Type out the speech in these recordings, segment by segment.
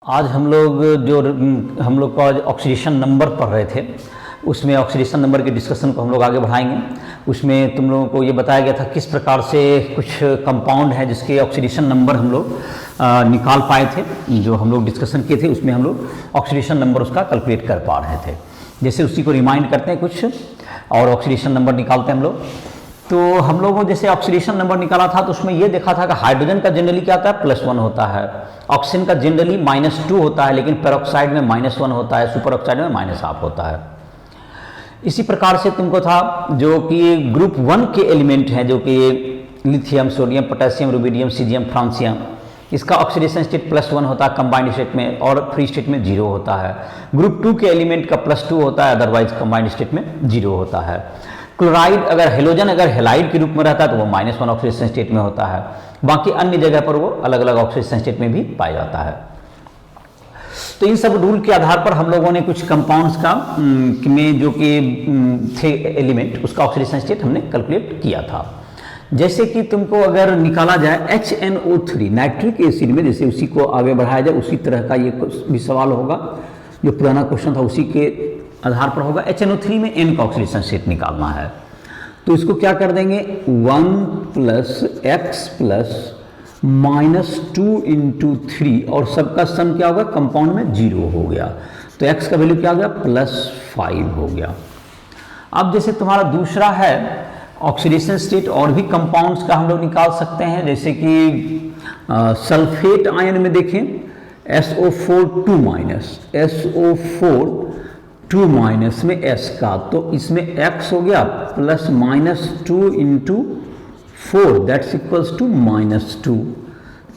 आज हम लोग का ऑक्सीडेशन नंबर पढ़ रहे थे। उसमें ऑक्सीडेशन नंबर के डिस्कशन को हम लोग आगे बढ़ाएंगे। उसमें तुम लोगों को ये बताया गया था किस प्रकार से कुछ कंपाउंड है जिसके ऑक्सीडेशन नंबर हम लोग निकाल पाए थे। जो हम लोग डिस्कशन किए थे उसमें हम लोग ऑक्सीडेशन नंबर उसका कैलकुलेट कर पा रहे थे। जैसे उसी को रिमाइंड करते हैं कुछ और ऑक्सीडेशन नंबर निकालते हैं हम लोग। तो हम लोगों जैसे ऑक्सीडेशन नंबर निकाला था तो उसमें ये देखा था कि हाइड्रोजन का जनरली क्या होता है +1 होता है, ऑक्सीजन का जनरली -2 होता है, लेकिन पेरोक्साइड में -1 होता है, सुपर ऑक्साइड में -1/2 होता है। इसी प्रकार से तुमको था जो कि ग्रुप 1 के एलिमेंट हैं जो कि lithium, sodium, potassium, rubidium, caesium, francium, इसका ऑक्सीडेशन स्टेट +1 होता है कंबाइंड स्टेट में और फ्री स्टेट में 0 होता है। ग्रुप 2 के एलिमेंट का +2 होता है, अदरवाइज कंबाइंड स्टेट में 0 होता है। क्लोराइड अगर हेलाइड के रूप में रहता है तो वो -1 ऑक्सीडेशन स्टेट में होता है। बाकी अन्य जगह पर वो अलग अलग ऑक्सीडेशन स्टेट में भी पाया जाता है। तो इन सब रूल के आधार पर हम लोगों ने कुछ कंपाउंड्स का में जो कि थे एलिमेंट उसका ऑक्सीडेशन स्टेट हमने कैलकुलेट किया था। जैसे कि तुमको अगर निकाला जाए HNO3 नाइट्रिक एसिड में, जैसे उसी को आगे बढ़ाया जाए उसी तरह का ये भी सवाल होगा। जो पुराना क्वेश्चन था उसी के आधार पर होगा। HNO3 में N का ऑक्सीडेशन स्टेट निकालना है तो इसको क्या कर देंगे 1 + x + -2 × 3 और सबका सम क्या होगा कंपाउंड में 0 हो गया। तो x का वैल्यू क्या हो गया +5 हो गया। अब जैसे तुम्हारा दूसरा है ऑक्सीडेशन स्टेट और भी कंपाउंड्स का हम लोग निकाल सकते हैं। जैसे कि सल्फेट आयन में देखें SO4 2 माइनस में S का, तो इसमें x हो गया +-2 × 4 दैट्स इक्वल्स टू -2।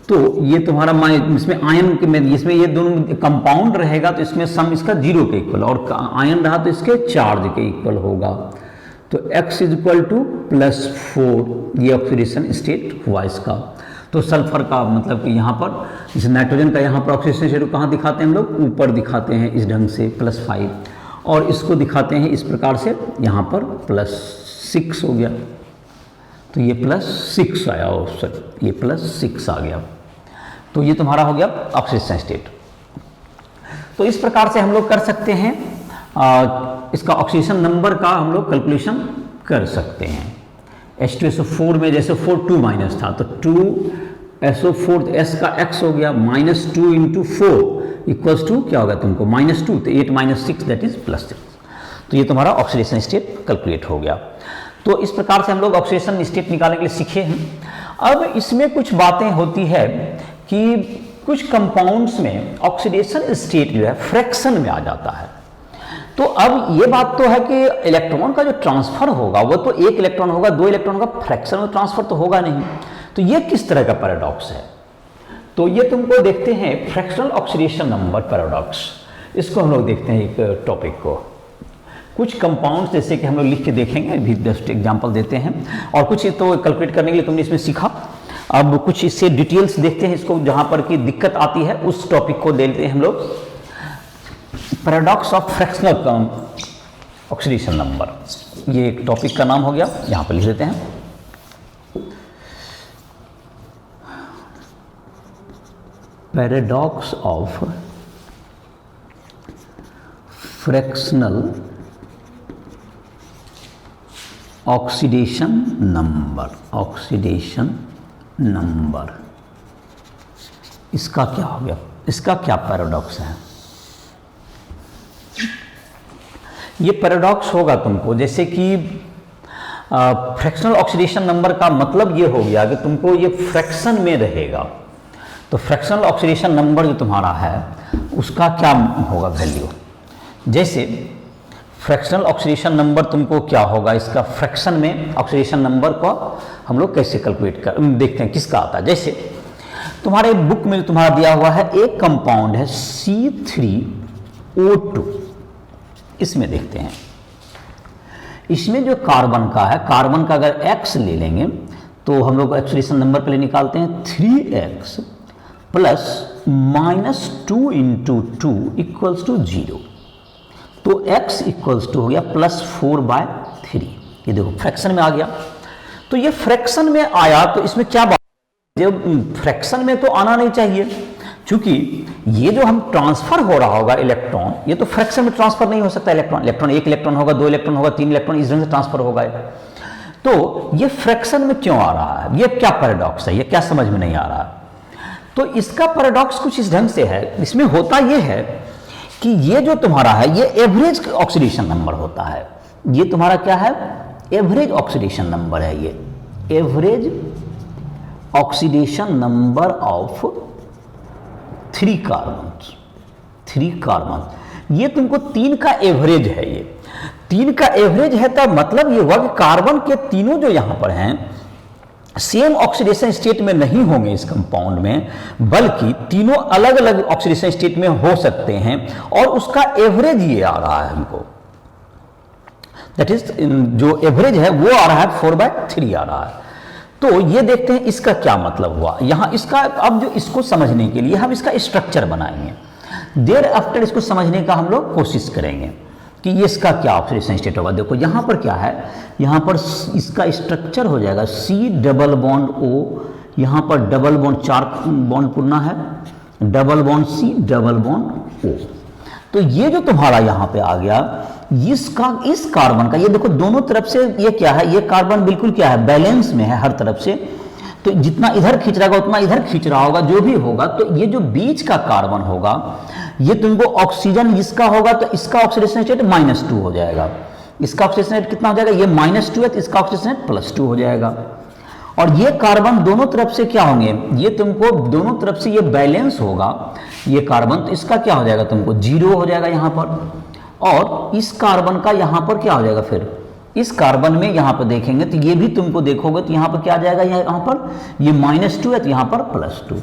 तो ये तुम्हारा इसमें आयन में इसमें ये दोनों कंपाउंड रहेगा तो इसमें सम इसका 0 के इक्वल और आयन रहा तो इसके चार्ज के इक्वल होगा। तो x = +4 ये ऑक्सीडेशन स्टेट हुआ इसका। तो सल्फर का मतलब कि यहाँ पर जैसे नाइट्रोजन का यहाँ पर ऑक्सीडेशन स्टेट कहाँ दिखाते हैं हम लोग ऊपर दिखाते हैं इस ढंग से +5 और इसको दिखाते हैं इस प्रकार से यहाँ पर +6 हो गया। तो ये +6 आया ये +6 आ गया। तो ये तुम्हारा हो गया ऑक्सीडेशन स्टेट। तो इस प्रकार से हम लोग कर सकते हैं इसका ऑक्सीडेशन नंबर का हम लोग कैलकुलेशन कर सकते हैं। H2SO4 में जैसे 4 2- था तो 2SO4 S का x हो गया -2 × 4 इक्वल्स टू क्या होगा तुमको -2 तो 8 - 6 दैट इज +6। तो ये तुम्हारा ऑक्सीडेशन स्टेट कैलकुलेट हो गया। तो इस प्रकार से हम लोग ऑक्सीडेशन स्टेट निकालने के लिए सीखे हैं। अब इसमें कुछ बातें होती है कि कुछ कंपाउंड्स में ऑक्सीडेशन स्टेट जो है फ्रैक्शन में आ जाता है। तो अब ये बात तो है कि इलेक्ट्रॉन का जो ट्रांसफर होगा वो तो 1 इलेक्ट्रॉन होगा, 2 इलेक्ट्रॉन का फ्रैक्शन में ट्रांसफर तो होगा नहीं। तो ये किस तरह का पैराडॉक्स है? तो ये तुमको देखते हैं फ्रैक्शनल ऑक्सीडेशन नंबर पैराडॉक्स। इसको हम लोग देखते हैं एक टॉपिक को। कुछ कंपाउंड्स जैसे कि हम लोग लिख के देखेंगे, अभी जस्ट एग्जांपल देते हैं और कुछ तो कैलकुलेट करने के लिए तुमने इसमें सीखा। अब कुछ इससे डिटेल्स देखते हैं इसको, जहां पर की दिक्कत आती है उस टॉपिक को देखते हैं हम लोग। Paradox of fractional oxidation number, ये एक टॉपिक का नाम हो गया, यहाँ पर लिख देते हैं। Paradox of fractional oxidation number, इसका क्या हो गया, इसका क्या पैराडॉक्स है? ये पैराडॉक्स होगा तुमको जैसे कि फ्रैक्शनल ऑक्सीडेशन नंबर का मतलब ये हो गया कि तुमको ये फ्रैक्शन में रहेगा। तो फ्रैक्शनल ऑक्सीडेशन नंबर जो तुम्हारा है उसका क्या होगा वैल्यू। जैसे फ्रैक्शनल ऑक्सीडेशन नंबर तुमको क्या होगा, इसका फ्रैक्शन में ऑक्सीडेशन नंबर को हम लोग कैसे कैलकुलेट कर देखते हैं किसका आता है। जैसे तुम्हारे बुक में तुम्हारा दिया हुआ है एक कंपाउंड है C3O2, इसमें देखते हैं। इसमें जो कार्बन का है, कार्बन का अगर x ले लेंगे तो हम लोग ऑक्सीडेशन नंबर पहले निकालते हैं 3x + -2 × 2 = 0। तो x = हो गया +4/3। ये देखो फ्रैक्शन में आ गया। तो ये फ्रैक्शन में आया तो इसमें क्या बात, जब फ्रैक्शन में तो आना नहीं चाहिए, चूंकि ये जो हम ट्रांसफर हो रहा होगा इलेक्ट्रॉन, ये तो फ्रैक्शन में ट्रांसफर नहीं हो सकता इलेक्ट्रॉन एक इलेक्ट्रॉन होगा, 2 इलेक्ट्रॉन होगा, 3 इलेक्ट्रॉन, इस ढंग से ट्रांसफर होगा। तो ये फ्रैक्शन में क्यों आ रहा है, ये क्या पैराडॉक्स है, ये क्या समझ में नहीं आ रहा। तो इसका पैराडॉक्स कुछ इस ढंग से है, इसमें होता ये है कि ये जो तुम्हारा है ये एवरेज ऑक्सीडेशन नंबर होता है। ये तुम्हारा क्या है, एवरेज ऑक्सीडेशन नंबर है, ये average oxidation number of 3 carbon. ये तुमको 3 का एवरेज है, ये 3 का एवरेज है, तब मतलब ये हुआ कि कार्बन के तीनों जो यहां पर हैं सेम ऑक्सीडेशन स्टेट में नहीं होंगे इस कंपाउंड में, बल्कि तीनों अलग अलग ऑक्सीडेशन स्टेट में हो सकते हैं, और उसका एवरेज ये आ रहा है हमको, दैट इज जो एवरेज है वो आ रहा है 4/3 आ रहा है। तो ये देखते हैं इसका क्या मतलब हुआ यहां इसका। अब जो इसको समझने के लिए हम इसका स्ट्रक्चर बनाएंगे, देर आफ्टर इसको समझने का हम लोग कोशिश करेंगे कि ये इसका क्या ऑक्सीडेशन स्टेट होगा। देखो यहां पर क्या है, यहां पर इसका स्ट्रक्चर हो जाएगा C डबल बॉन्ड O, यहां पर डबल बॉन्ड 4 बॉन्ड पुरना है, double bond C double bond O। तो ये जो तुम्हारा यहां पे आ गया, इसका इस कार्बन का, ये देखो दोनों तरफ से ये क्या है, ये कार्बन बिल्कुल क्या है, बैलेंस में है हर तरफ से। तो जितना इधर खींच रहा होगा उतना इधर खींच रहा होगा, जो भी होगा। तो ये जो बीच का कार्बन होगा ये तुमको ऑक्सीजन इसका होगा, तो इसका ऑक्सीडेशन स्टेट -2 हो जाएगा। इसका ऑक्सीडेशन स्टेट कितना हो जाएगा, ये -2 है, तो इसका ऑक्सीडेशन स्टेट +2 हो जाएगा। और ये कार्बन दोनों तरफ से क्या होंगे, ये तुमको दोनों तरफ से ये बैलेंस होगा ये कार्बन, तो इसका क्या हो जाएगा, तुमको 0 हो जाएगा यहां पर। और इस कार्बन का यहां पर क्या हो जाएगा, फिर इस कार्बन में यहां पर देखेंगे तो ये भी तुमको देखोगे तो यहां पर क्या आ जाएगा, यहां पर ये -2 है, तो यहां पर +2।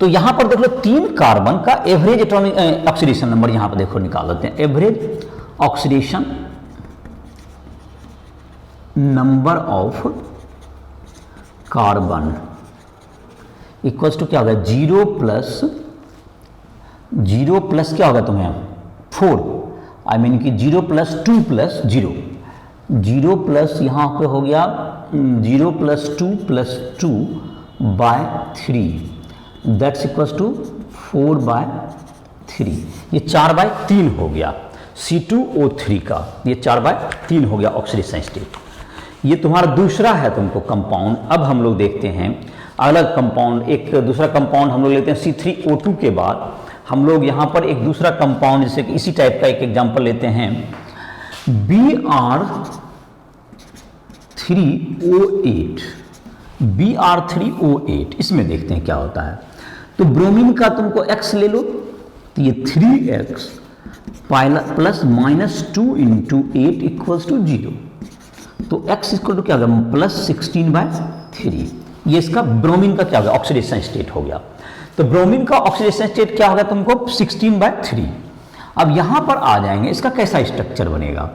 तो यहां पर देख लो 3 कार्बन का एवरेज एटॉमिक ऑक्सीडेशन नंबर यहां पर देखो निकाल लेते हैं। Average oxidation number of carbon equals to क्या होगा, 0 प्लस क्या होगा तुम्हें 4, आई मीन कि 0 + 2 + 0, 0 प्लस यहां पे हो गया 0 + 2 + 2/3, दैट्स इक्वल्स टू 4/3। ये 4/3 हो गया C2O3 का, ये 4/3 हो गया ऑक्सीडेशन स्टेट। ये तुम्हारा दूसरा है तुमको कंपाउंड। अब हम लोग देखते हैं अलग कंपाउंड, एक दूसरा कंपाउंड हम लोग लेते हैं C3O2 के बाद हम लोग यहाँ पर एक दूसरा कंपाउंड जैसे कि इसी टाइप का एक एग्जांपल लेते हैं Br3O8। इसमें देखते हैं क्या होता है। तो ब्रोमीन का तुमको X ले लो, तो ये 3X प्लस -2 × 8 = 0। तो X = क्या होगा, +16/3। ये इसका ब्रोमीन का क्या होगा, ऑक्सीडेशन स्टेट हो गया। तो ब्रोमीन का ऑक्सीडेशन स्टेट क्या होगा तुमको 16/3। अब यहां पर आ जाएंगे, इसका कैसा स्ट्रक्चर बनेगा,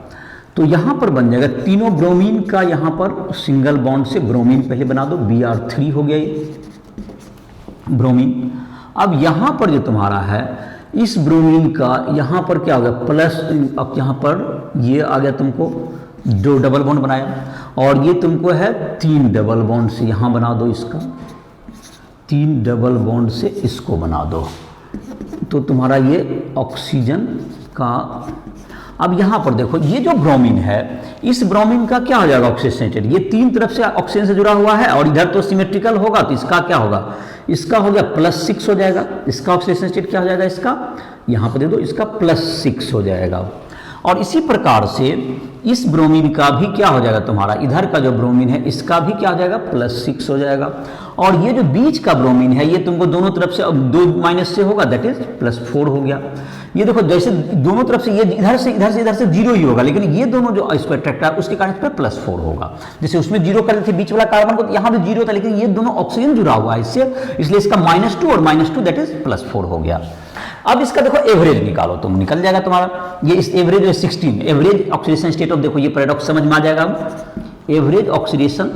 तो यहां पर बन जाएगा तीनों ब्रोमीन का, यहां पर सिंगल बॉन्ड से ब्रोमीन पहले बना दो, Br3 हो गया ये ब्रोमीन। अब यहां पर जो तुम्हारा है इस ब्रोमीन का यहां पर क्या होगा प्लस, अब यहां पर ये आ गया तुमको 2 डबल बॉन्ड बनाया, और ये तुमको है 3 डबल बॉन्ड से यहां बना दो, इसका 3 डबल बॉन्ड से इसको बना दो। तो तुम्हारा ये ऑक्सीजन का, अब यहां पर देखो ये जो ब्रोमीन है इस ब्रोमीन का क्या हो जाएगा ऑक्सीजन स्टेट, ये 3 तरफ से ऑक्सीजन से जुड़ा हुआ है और इधर तो सिमेट्रिकल होगा, तो इसका क्या होगा, इसका हो गया +6 हो जाएगा। इसका ऑक्सीजन स्टेट क्या हो जाएगा, इसका यहां पर दे दो, इसका +6 हो जाएगा। और इसी प्रकार से इस ब्रोमीन का भी क्या हो जाएगा तुम्हारा, इधर का जो ब्रोमीन है इसका भी क्या हो जाएगा +6 हो जाएगा। और ये जो बीच का ब्रोमीन है ये तुमको दोनों तरफ से, अब 2 माइनस से होगा, दैट इज +4 हो गया। ये देखो जैसे दोनों तरफ से ये इधर से 0 ही होगा, लेकिन ये दोनों जो इसको अट्रैक्ट है उसके कारण इस पर +4 होगा। जैसे उसमें 0 कर थे बीच वाला कार्बन को, तो यहाँ पे 0 था, लेकिन ये दोनों ऑक्सीजन जुड़ा हुआ है इससे, इसलिए इसका -2 और -2 दैट इज +4 हो गया। अब इसका देखो एवरेज निकालो, तुम निकल जाएगा तुम्हारा ये, इस एवरेज है 16, एवरेज ऑक्सीडेशन स्टेट ऑफ, देखो ये पैराडॉक्स समझ में आ जाएगा। Average oxidation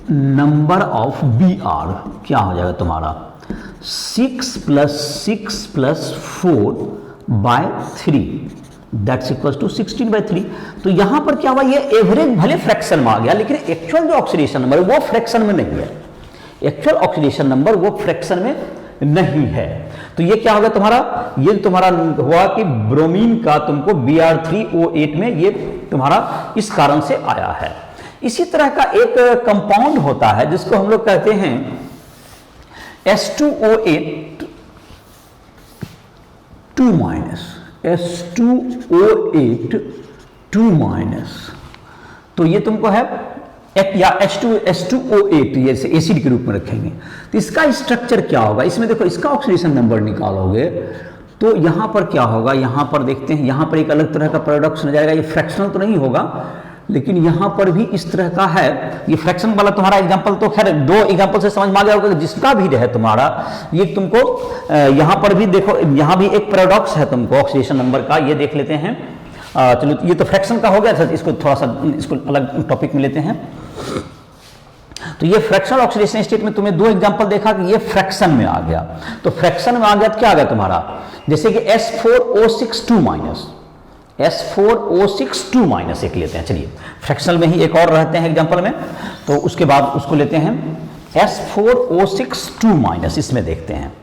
number of Br क्या हो जाएगा तुम्हारा 6 + 6 + 4/3, दैट्स इक्वल्स टू 16/3। तो यहां पर क्या हुआ, ये एवरेज भले फ्रैक्शन में आ गया, लेकिन एक्चुअल जो ऑक्सीडेशन नंबर है वो फ्रैक्शन में नहीं है। एक्चुअल ऑक्सीडेशन नंबर वो फ्रैक्शन में नहीं है। तो ये क्या होगा तुम्हारा, ये तुम्हारा हुआ कि ब्रोमीन का तुमको Br3O8 में ये तुम्हारा इस कारण से आया है। इसी तरह का एक कंपाउंड होता है जिसको हम लोग कहते हैं S2O8 2-, S2O8 2-। तो ये तुमको है या H2O8 ये एसिड के रूप में रखेंगे। तो इसका स्ट्रक्चर क्या होगा, इसमें देखो इसका ऑक्सीडेशन नंबर निकालोगे तो यहां पर क्या होगा, यहां पर देखते हैं, यहां पर एक अलग तरह का पैराडॉक्स हो जाएगा। ये फ्रैक्शनल तो नहीं होगा लेकिन यहां पर भी इस तरह का है। ये फ्रैक्शन वाला तुम्हारा एग्जांपल तो खैर 2 एग्जांपल से समझ में आ गया होगा, जिसका भी रहे तुम्हारा ये तुमको यहां पर भी देखो, यहां भी एक पैराडॉक्स है तुमको ऑक्सीडेशन नंबर का, ये देख लेते हैं। चलो ये तो फ्रैक्शन का हो गया सर, इसको थोड़ा सा इसको अलग टॉपिक में लेते हैं। तो ये फ्रैक्शनल ऑक्सीडेशन स्टेट में तुम्हें 2 एग्जांपल देखा कि ये फ्रैक्शन में आ गया। तो फ्रैक्शन में आ गया तो क्या आ गया तुम्हारा, जैसे कि S4O6 2-, S4O6 2- एक लेते हैं। चलिए फ्रैक्शनल में ही एक और रहते हैं एग्जांपल में, तो उसके बाद उसको लेते हैं S4O6 2-, इसमें देखते हैं।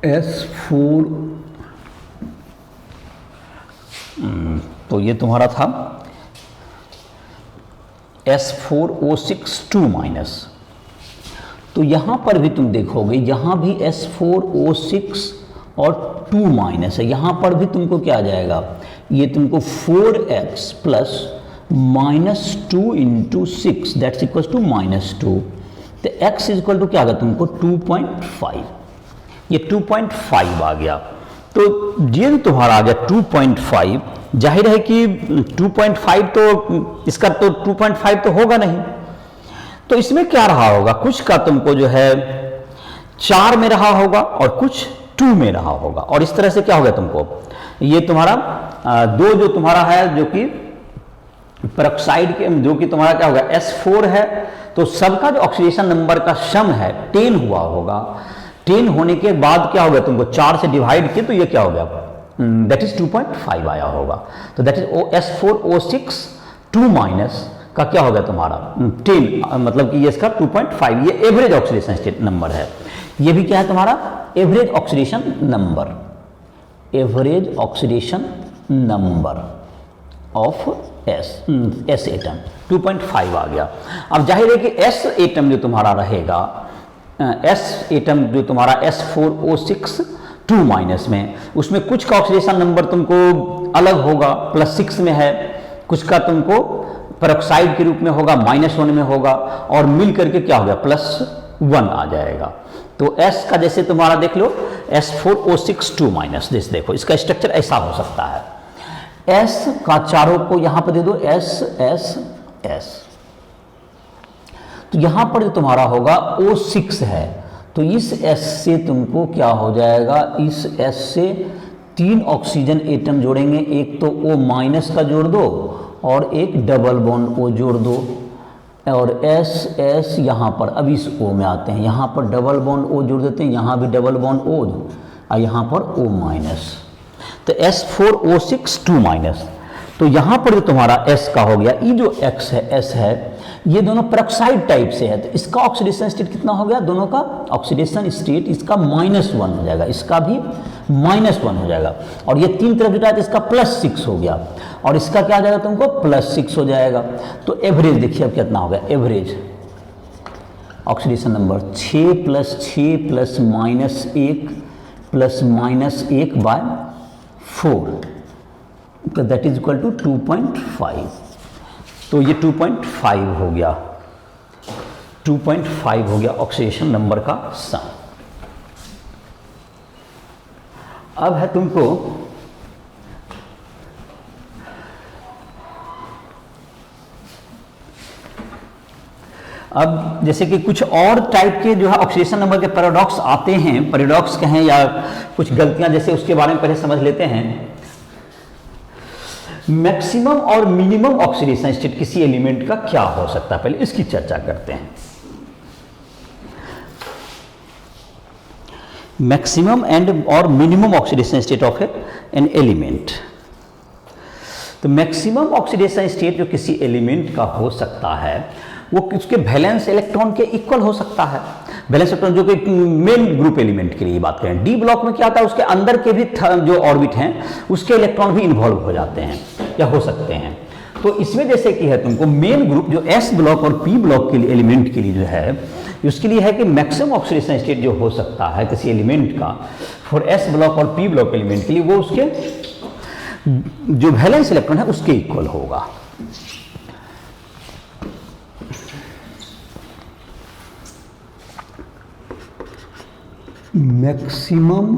S4 तो ये तुम्हारा था S4O6 2-। तो यहां पर भी तुम देखोगे यहां भी S4O6 और 2- है, यहां पर भी तुमको क्या आ जाएगा, ये तुमको 4x plus -2 × 6 that's equal to -2। तो x इक्वल टू क्या आ गया तुमको 2.5, ये 2.5 आ गया। तो ये तुम्हारा आ गया 2.5। जाहिर है कि 2.5 तो इसका तो 2.5 तो होगा नहीं, तो इसमें क्या रहा होगा, कुछ का तुमको जो है 4 में रहा होगा और कुछ 2 में रहा होगा। और इस तरह से क्या होगा तुमको, ये तुम्हारा 2 जो तुम्हारा है जो कि पेरोक्साइड के, जो कि तुम्हारा क्या होगा S4 है, तो सबका जो ऑक्सीडेशन नंबर का सम है 10 हुआ होगा। 10 होने के बाद क्या होगा तुमको 4 से डिवाइड किए तो ये क्या हो गया, दैट इज 2.5 आया होगा। तो दैट इज S4O6 2- का क्या होगा तुम्हारा 10, मतलब कि ये इसका 2.5, ये एवरेज ऑक्सीडेशन स्टेट नंबर है। ये भी क्या है तुम्हारा average oxidation number, average oxidation number of S atom 2.5 आ गया। अब जाहिर है कि S एटम जो तुम्हारा रहेगा, S एटम जो तुम्हारा S4O6 2- में, उसमें कुछ का ऑक्सीडेशन नंबर तुमको अलग होगा, +6 में है, कुछ का तुमको पेरोक्साइड के रूप में होगा, -1 में होगा, और मिल करके क्या हो गया +1 आ जाएगा। तो S का जैसे तुम्हारा देख लो S4O6 2-, जैसे देखो इसका स्ट्रक्चर ऐसा हो सकता है। S का चारों को यहां पर दे दो S। तो यहां पर जो तुम्हारा होगा O6 है, तो इस S से तुमको क्या हो जाएगा, इस S से 3 ऑक्सीजन एटम जोड़ेंगे, एक तो O- का जोड़ दो और एक डबल बॉन्ड O जोड़ दो, और S यहाँ पर अब इस O में आते हैं, यहाँ पर डबल बॉन्ड O जोड़ देते हैं, यहाँ भी डबल बॉन्ड O और यहाँ पर O-। तो S4O6 2-। तो यहाँ पर जो तुम्हारा S का हो गया, ये जो X है S है, ये दोनों पेरोक्साइड टाइप से है, तो इसका ऑक्सीडेशन स्टेट कितना हो गया, दोनों का ऑक्सीडेशन स्टेट इसका -1 हो जाएगा, इसका भी -1 हो जाएगा, और ये 3 तरफ जुटा है तो इसका +6 हो गया, और इसका क्या आ जाएगा तुमको +6 हो जाएगा। तो एवरेज देखिए अब कितना हो गया, average oxidation number 6 + 6 + -1 + -1/4, that is equal to 2.5। तो ये 2.5 हो गया, 2.5 हो गया ऑक्सीडेशन नंबर का सम। अब है तुमको अब जैसे कि कुछ और टाइप के जो है ऑक्सीडेशन नंबर के पैराडॉक्स आते हैं, पैराडॉक्स कहें या कुछ गलतियां, जैसे उसके बारे में पहले समझ लेते हैं। मैक्सिमम और मिनिमम ऑक्सीडेशन स्टेट किसी एलिमेंट का क्या हो सकता है, पहले इसकी चर्चा करते हैं। मैक्सिमम एंड और minimum oxidation state of an element. तो मैक्सिमम ऑक्सीडेशन स्टेट जो किसी एलिमेंट का हो सकता है वो उसके वैलेंस इलेक्ट्रॉन के इक्वल हो सकता है। वैलेंस इलेक्ट्रॉन जो कि मेन ग्रुप एलिमेंट के लिए बात करें, डी ब्लॉक में क्या होता है, उसके अंदर के भी जो ऑर्बिट हैं उसके इलेक्ट्रॉन भी इन्वॉल्व हो जाते हैं या हो सकते हैं। तो इसमें जैसे कि है तुमको मेन ग्रुप जो एस ब्लॉक और पी ब्लॉक के लिए एलिमेंट के लिए जो है उसके लिए है कि मैक्सिमम ऑक्सीडेशन स्टेट जो हो सकता है किसी एलिमेंट का फॉर एस ब्लॉक और पी ब्लॉक एलिमेंट के लिए वो उसके जो वैलेंस इलेक्ट्रॉन है उसके इक्वल होगा। Maximum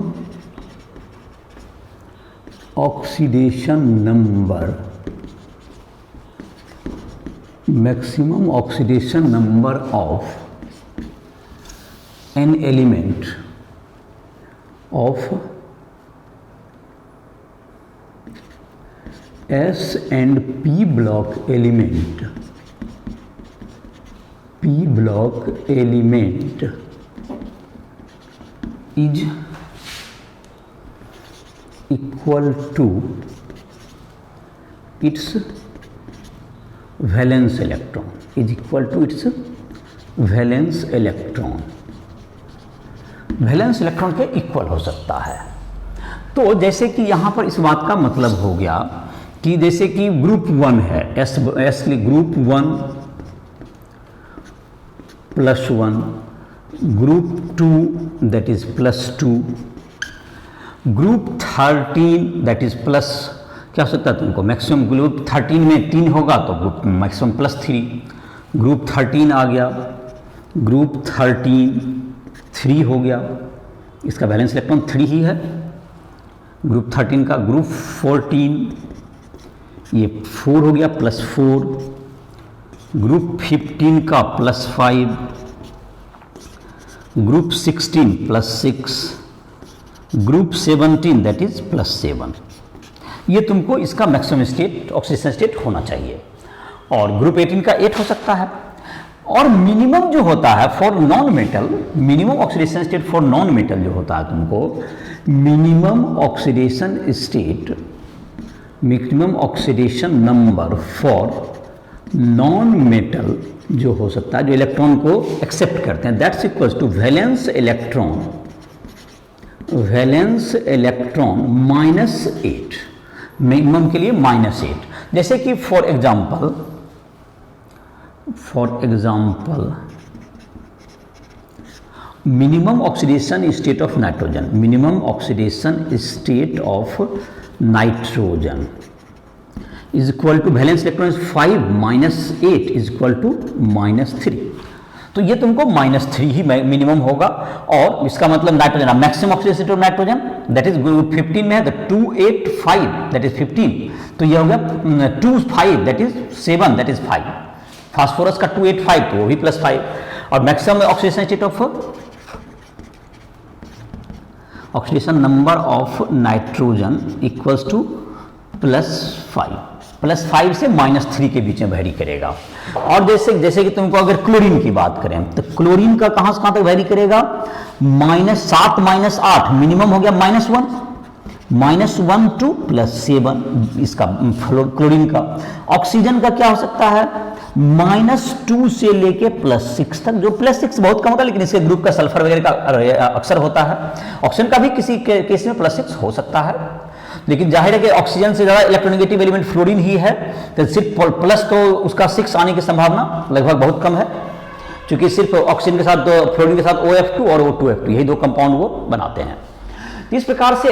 oxidation number, maximum oxidation number of an element of S and P block element, P block element is equal to its valence electron is equal to its valence electron, valence electron के equal हो सकता है। तो जैसे कि यहाँ पर इस बात का मतलब हो गया कि जैसे कि ग्रुप 1 है S group 1 plus 1, group 2 that is plus 2, group 13 that is plus क्या हो सकता है तुमको मैक्सिमम ग्रुप 13 में 3 होगा तो ग्रुप मैक्सिमम प्लस 3, ग्रुप 13 आ गया, ग्रुप 13 3 हो गया, इसका वैलेंस इलेक्ट्रॉन 3 ही है। ग्रुप 13 का ग्रुप 14 ये 4 हो गया प्लस 4, ग्रुप 15 का plus 5, group 16 plus 6, group 17 that is plus 7। ये तुमको इसका मैक्सिमम स्टेट ऑक्सीडेशन स्टेट होना चाहिए। और ग्रुप 18 का 8 हो सकता है। और मिनिमम जो होता है for non metal, minimum oxidation state for non metal जो होता है तुमको, minimum oxidation state, minimum oxidation number for non metal जो हो सकता है, जो इलेक्ट्रॉन को एक्सेप्ट करते हैं, that's equals to valence electron -8, minimum के लिए -8। जैसे कि for example minimum oxidation state of nitrogen, minimum oxidation state of nitrogen is equal to valence electron 5 -8 is equal to -3। तो ये तुमको -3 ही मिनिमम होगा। और इसका मतलब nitrogen maximum oxidation state of nitrogen that is group 15 में है तो 2 8 5 दैट इज 15, तो ये हो गया 2 5 that is 7 that is 5। Phosphorus का 2 8 5 तो वो भी +5। और maximum oxidation state of oxidation number of nitrogen equals to +5, +5 से -3 के बीच में वेरी करेगा। और जैसे कि तुमको अगर क्लोरीन की बात करें तो क्लोरीन का कहां से कहां तक वेरी करेगा, -7 -8 मिनिमम हो गया -1 टू +7 इसका क्लोरीन का। ऑक्सीजन का क्या हो सकता है -2 से लेके +6 तक, जो +6 बहुत कम होता है लेकिन इसके ग्रुप का सल्फर वगैरह का अक्सर होता है। ऑक्सीजन का भी किसी केस में +6 हो सकता है, लेकिन जाहिर है कि ऑक्सीजन से ज़्यादा इलेक्ट्रोनेगेटिव एलिमेंट फ्लोरीन ही है, तो सिर्फ प्लस तो उसका 6 आने की संभावना लगभग बहुत कम है, क्योंकि सिर्फ ऑक्सीजन के साथ फ्लोरीन के साथ OF2 और O2F2 यही 2 कंपाउंड वो बनाते हैं। इस प्रकार से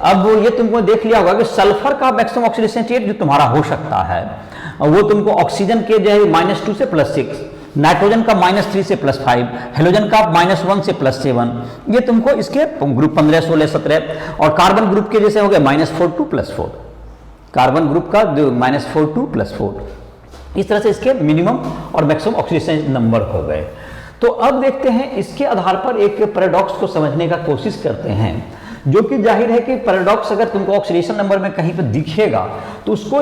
अब ये तुमको देख लिया होगा कि सल्फर का मैक्सिमम ऑक्सीडेशन स्टेट जो तुम्हारा हो सकता है वो तुमको ऑक्सीजन के जो है -2 से +6, नाइट्रोजन का -3 से +5, हेलोजन का -1 से +7, ये तुमको इसके ग्रुप 15 16 17, और कार्बन ग्रुप के जैसे हो गए -4 टू +4, कार्बन ग्रुप का -4 टू +4। इस तरह से इसके मिनिमम और मैक्सिमम ऑक्सीडेशन नंबर हो गए। तो अब देखते हैं इसके आधार पर एक पैराडॉक्स को समझने का कोशिश करते हैं, जो कि जाहिर है कि पैराडॉक्स अगर तुमको ऑक्सीडेशन नंबर में कहीं पर दिखेगा तो उसको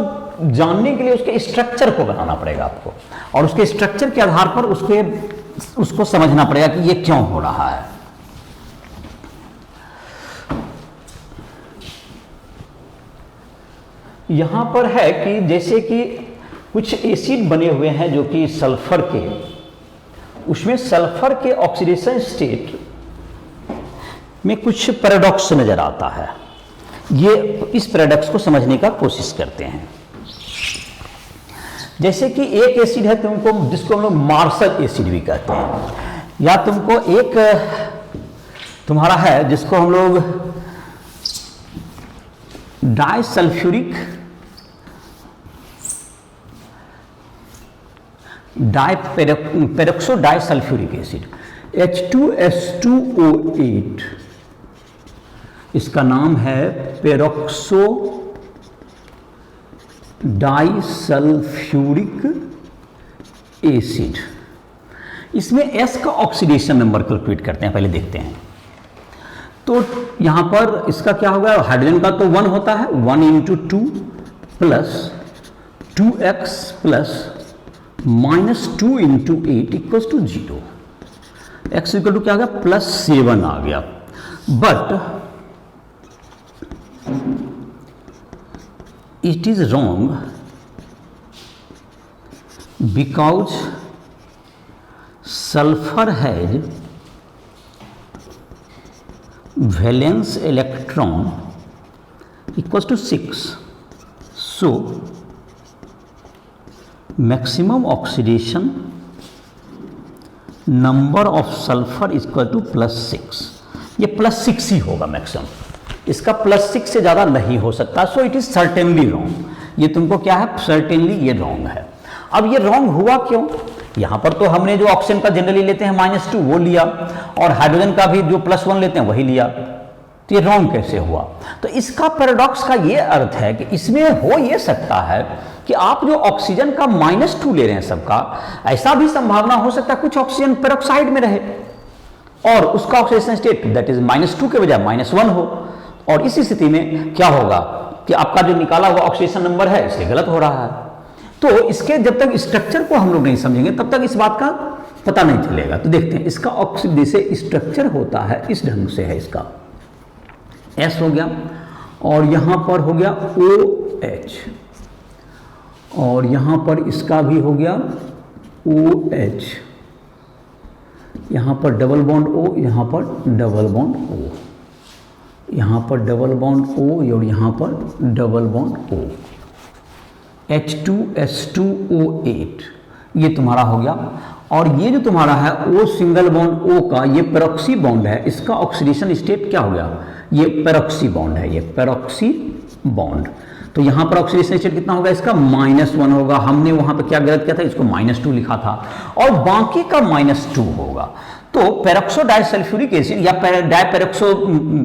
जानने के लिए उसके स्ट्रक्चर को बनाना पड़ेगा आपको, और उसके स्ट्रक्चर के आधार पर उसको समझना पड़ेगा कि ये क्यों हो रहा है। यहाँ पर है कि जैसे कि कुछ एसिड बने हुए हैं जो कि सल्फर के, उसमें सल्फर के ऑक्सीडेशन स्टेट में कुछ पैराडॉक्स नजर आता है। ये इस पैराडॉक्स को समझने का कोशिश करते हैं। जैसे कि एक एसिड है तुमको, जिसको हम लोग मार्शल एसिड भी कहते हैं, या तुमको एक तुम्हारा है जिसको हम लोग disulphuric peroxo disulphuric acid H2S2O8, इसका नाम है पेरोक्सो डाइसल्फ्यूरिक एसिड। इसमें S का ऑक्सीडेशन नंबर कैलकुलेट करते हैं, पहले देखते हैं। तो यहां पर इसका क्या होगा, हाइड्रोजन का तो 1 होता है, 1 × 2 plus 2x plus -2 × 8 equals to 0। x equal to क्या आ गया, +7 आ गया। But it is wrong because sulphur has valence electron equals to 6, so maximum oxidation number of sulfur is equal to +6। ये +6 ही होगा मैक्सिमम, इसका +6 से ज़्यादा नहीं हो सकता। सो इट इज सर्टेनली रॉन्ग। ये तुमको क्या है, सर्टेनली ये रॉन्ग है। अब ये रॉन्ग हुआ क्यों, यहां पर तो हमने जो ऑक्सीजन का जनरली लेते हैं -2 वो लिया, और हाइड्रोजन का भी जो +1 लेते हैं वही लिया, तो ये रॉन्ग कैसे हुआ। तो इसका पैराडॉक्स का ये अर्थ है कि इसमें हो ये सकता है कि आप जो ऑक्सीजन का -2 ले रहे हैं सबका, ऐसा भी संभावना हो सकता है कुछ ऑक्सीजन पेरोक्साइड में रहे और उसका ऑक्सीडेशन स्टेट दैट इज -2 के बजाय -1 हो, और इस स्थिति में क्या होगा कि आपका जो निकाला हुआ ऑक्सीडेशन नंबर है इसलिए गलत हो रहा है। तो इसके जब तक स्ट्रक्चर को हम लोग नहीं समझेंगे तब तक इस बात का पता नहीं चलेगा। तो देखते हैं, इसका ऑक्सीडेशन स्ट्रक्चर होता है इस ढंग से है, इसका S हो गया और यहां पर हो गया OH, और यहां पर इसका भी हो गया OH, यहां पर डबल बॉन्ड O, यहां पर डबल बॉन्ड O, यहां पर डबल बॉन्ड O और यहां पर डबल बॉन्ड O, H2S2O8 ये तुम्हारा हो गया। और ये जो तुम्हारा है O सिंगल बॉन्ड O का ये पेरोक्सी बॉन्ड है, इसका ऑक्सीडेशन स्टेट क्या हो गया, ये पेरोक्सी बॉन्ड है, ये पेरोक्सी बॉन्ड। तो यहां पर ऑक्सीडेशन स्टेट कितना होगा, इसका -1 होगा। हमने वहां पर क्या गलत किया था, इसको -2 लिखा था, और बाकी का -2 होगा। तो पेरोक्सो डाइसल्फ्यूरिक एसिड या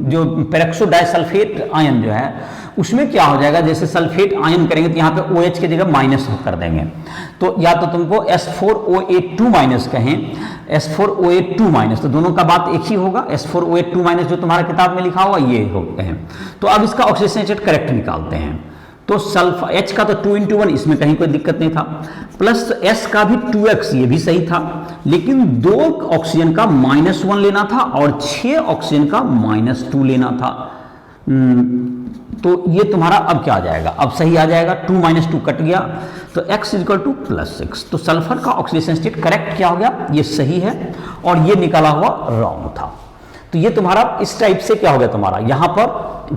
जो पेरोक्सो डाइसल्फेट आयन जो है उसमें क्या हो जाएगा, जैसे सल्फेट आयन करेंगे तो यहाँ पे OH की जगह माइनस कर देंगे, तो या तो तुमको S4OH2- कहें, S4OH2-, तो दोनों का बात एक ही होगा। S4OH2- जो तुम्हारा किताब में लिखा हुआ ये हो कहें। तो अब इसका ऑक्सीडेशन स्टेट करेक्ट निकालते हैं। तो सल्फर H का तो 2 × 1, इसमें कहीं कोई दिक्कत नहीं था, प्लस S का भी 2x, ये भी सही था, लेकिन 2 ऑक्सीजन का -1 लेना था और 6 ऑक्सीजन का -2 लेना था। तो ये तुम्हारा अब क्या आ जाएगा, अब सही आ जाएगा, 2 - 2 कट गया, तो x = +6। तो सल्फर का ऑक्सीडेशन स्टेट करेक्ट क्या हो गया, ये सही है, और ये निकाला हुआ रॉन्ग था। तो ये तुम्हारा इस टाइप से क्या हो गया तुम्हारा, यहां पर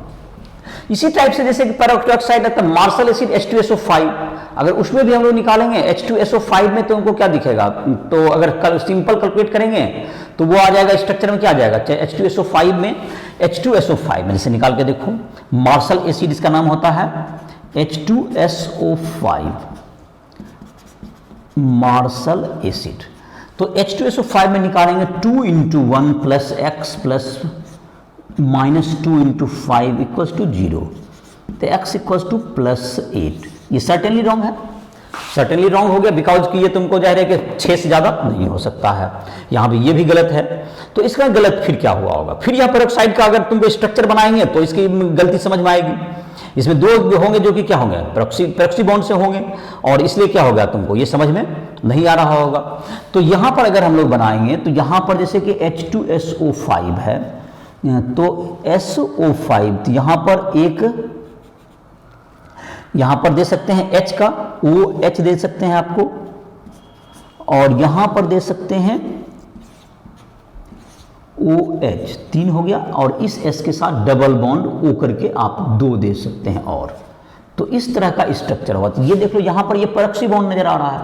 इसी टाइप से जैसे कि पेरोक्साइड लगता है मार्शल एसिड H2SO5, अगर उसमें भी हम लोग निकालेंगे H2SO5 में तो उनको क्या दिखेगा, तो अगर सिंपल कैलकुलेट करेंगे तो वो आ जाएगा स्ट्रक्चर में क्या आ जाएगा, H2SO5 में जैसे निकाल के देखो, मार्शल एसिड इसका नाम होता है H2SO5 मार्शल एसिड। तो H2SO5 में निकालेंगे 2 × 1 + x प्लस -2 × 5 = 0, तो x = +8। ये सर्टेनली रॉन्ग है, सर्टेनली रॉन्ग हो गया, बिकॉज कि ये तुमको जाहिर है कि 6 से ज़्यादा नहीं हो सकता है। यहाँ पे ये भी गलत है, तो इसका गलत फिर क्या हुआ होगा, फिर यहाँ पेरोक्साइड का अगर तुमको स्ट्रक्चर बनाएंगे तो इसकी गलती समझ में आएगी। इसमें 2 होंगे जो कि क्या होंगे, पेरोक्सी बॉन्ड से होंगे, और इसलिए क्या होगा तुमको ये समझ में नहीं आ रहा होगा। तो यहाँ पर अगर हम लोग बनाएंगे तो यहाँ पर जैसे कि H2SO5 है, तो SO5, तो यहाँ पर एक यहां पर दे सकते हैं H का, OH दे सकते हैं आपको, और यहां पर दे सकते हैं OH, 3 हो गया, और इस S के साथ डबल बॉन्ड O करके आप 2 दे सकते हैं। और तो इस तरह का स्ट्रक्चर हुआ। तो ये देख लो यहां पर ये परॉक्सी बॉन्ड नजर आ रहा है,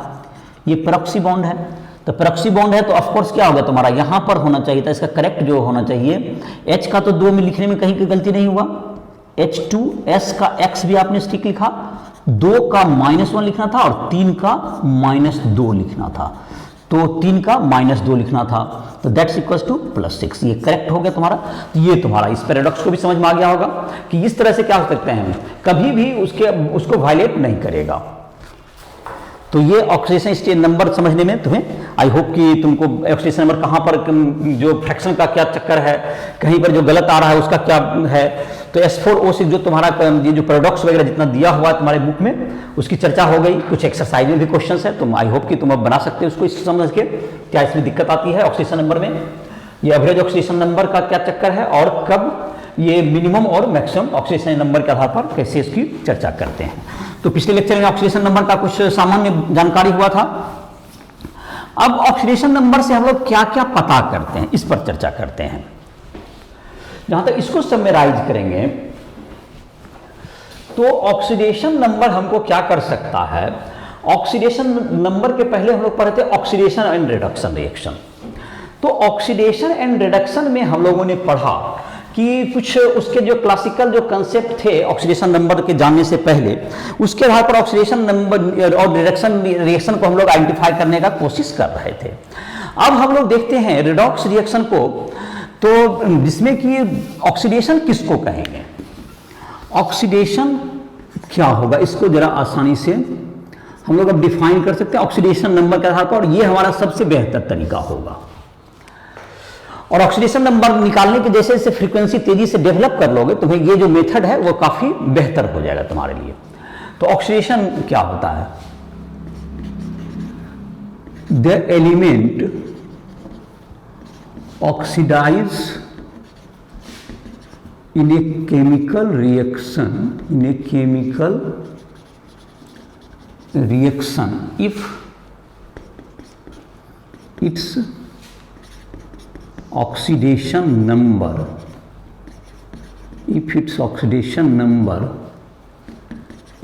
ये परॉक्सी बॉन्ड है। तो परॉक्सी बॉन्ड है तो ऑफ कोर्स क्या होगा तुम्हारा, यहां पर होना चाहिए था, इसका करेक्ट जो होना चाहिए, H का तो 2 में लिखने में कहीं की गलती नहीं हुआ, H2S का X भी आपने ठीक लिखा, 2 का -1 लिखना था और 3 का -2 लिखना था, तो 3 का -2 लिखना था, तो दैट्स इक्वल्स टू +6। ये करेक्ट हो गया तुम्हारा। तो ये तुम्हारा इस पैराडॉक्स को भी समझ में आ गया होगा कि इस तरह से क्या हो सकते हैं, कभी भी उसको वायलेट नहीं करेगा। तो ये ऑक्सीडेशन स्टेट नंबर समझने में तुम्हें, आई होप कि तुमको ऑक्सीडेशन नंबर कहाँ पर जो फ्रैक्शन का क्या चक्कर है, कहीं पर जो गलत आ रहा है उसका क्या है। तो S4O6 जो तुम्हारा ये जो पैराडॉक्स वगैरह जितना दिया हुआ है तुम्हारे बुक में, उसकी चर्चा हो गई, कुछ एक्सरसाइज में भी क्वेश्चंस है, तुम आई होप कि तुम अब बना सकते हो उसको इस समझ के क्या इसमें दिक्कत आती है ऑक्सीडेशन नंबर में, ये एवरेज ऑक्सीडेशन नंबर का क्या चक्कर है, और कब ये मिनिमम और मैक्सिमम ऑक्सीडेशन नंबर के आधार पर कैसे इसकी चर्चा करते हैं। तो पिछले लेक्चर में ऑक्सीडेशन नंबर का कुछ सामान्य जानकारी हुआ था। अब ऑक्सीडेशन नंबर से हम लोग क्या क्या पता करते हैं, इस पर चर्चा करते हैं। जहां तक इसको समराइज करेंगे तो ऑक्सीडेशन नंबर हमको क्या कर सकता है, ऑक्सीडेशन नंबर के पहले हम लोग पढ़े थे ऑक्सीडेशन एंड रिडक्शन रिएक्शन। तो ऑक्सीडेशन एंड रिडक्शन में हम लोगों ने पढ़ा कि कुछ उसके जो क्लासिकल जो कंसेप्ट थे ऑक्सीडेशन नंबर के जानने से पहले, उसके आधार पर ऑक्सीडेशन नंबर और रिडक्शन रिएक्शन को हम लोग आइडेंटिफाई करने का कोशिश कर रहे थे। अब हम लोग देखते हैं रिडॉक्स रिएक्शन को, तो जिसमें कि ऑक्सीडेशन किसको कहेंगे, ऑक्सीडेशन क्या होगा, इसको जरा आसानी से हम लोग अब डिफाइन कर सकते हैं ऑक्सीडेशन नंबर के आधार पर, और ये हमारा सबसे बेहतर तरीका होगा। और ऑक्सीडेशन नंबर निकालने के जैसे जैसे फ्रीक्वेंसी तेजी से डेवलप कर लोगे, तुम्हें ये जो मेथड है वो काफी बेहतर हो जाएगा तुम्हारे लिए। तो ऑक्सीडेशन क्या होता है, the element oxidise in a chemical reaction if its oxidation number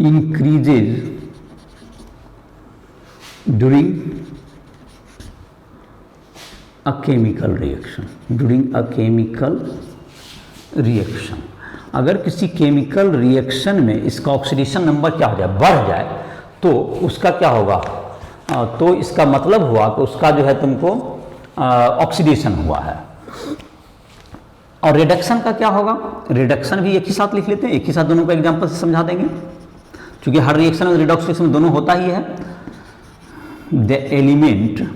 increases during a chemical reaction अगर किसी केमिकल रिएक्शन में इसका ऑक्सीडेशन नंबर क्या हो जाए, बढ़ जाए, तो उसका क्या होगा, तो इसका मतलब हुआ कि उसका जो है तुमको ऑक्सीडेशन हुआ है। और रिडक्शन का क्या होगा, रिडक्शन भी एक ही साथ लिख लेते हैं, एक ही साथ दोनों को एग्जांपल से समझा देंगे, क्योंकि हर रिएक्शन में रिडॉक्स रिएक्शन दोनों होता ही है। The element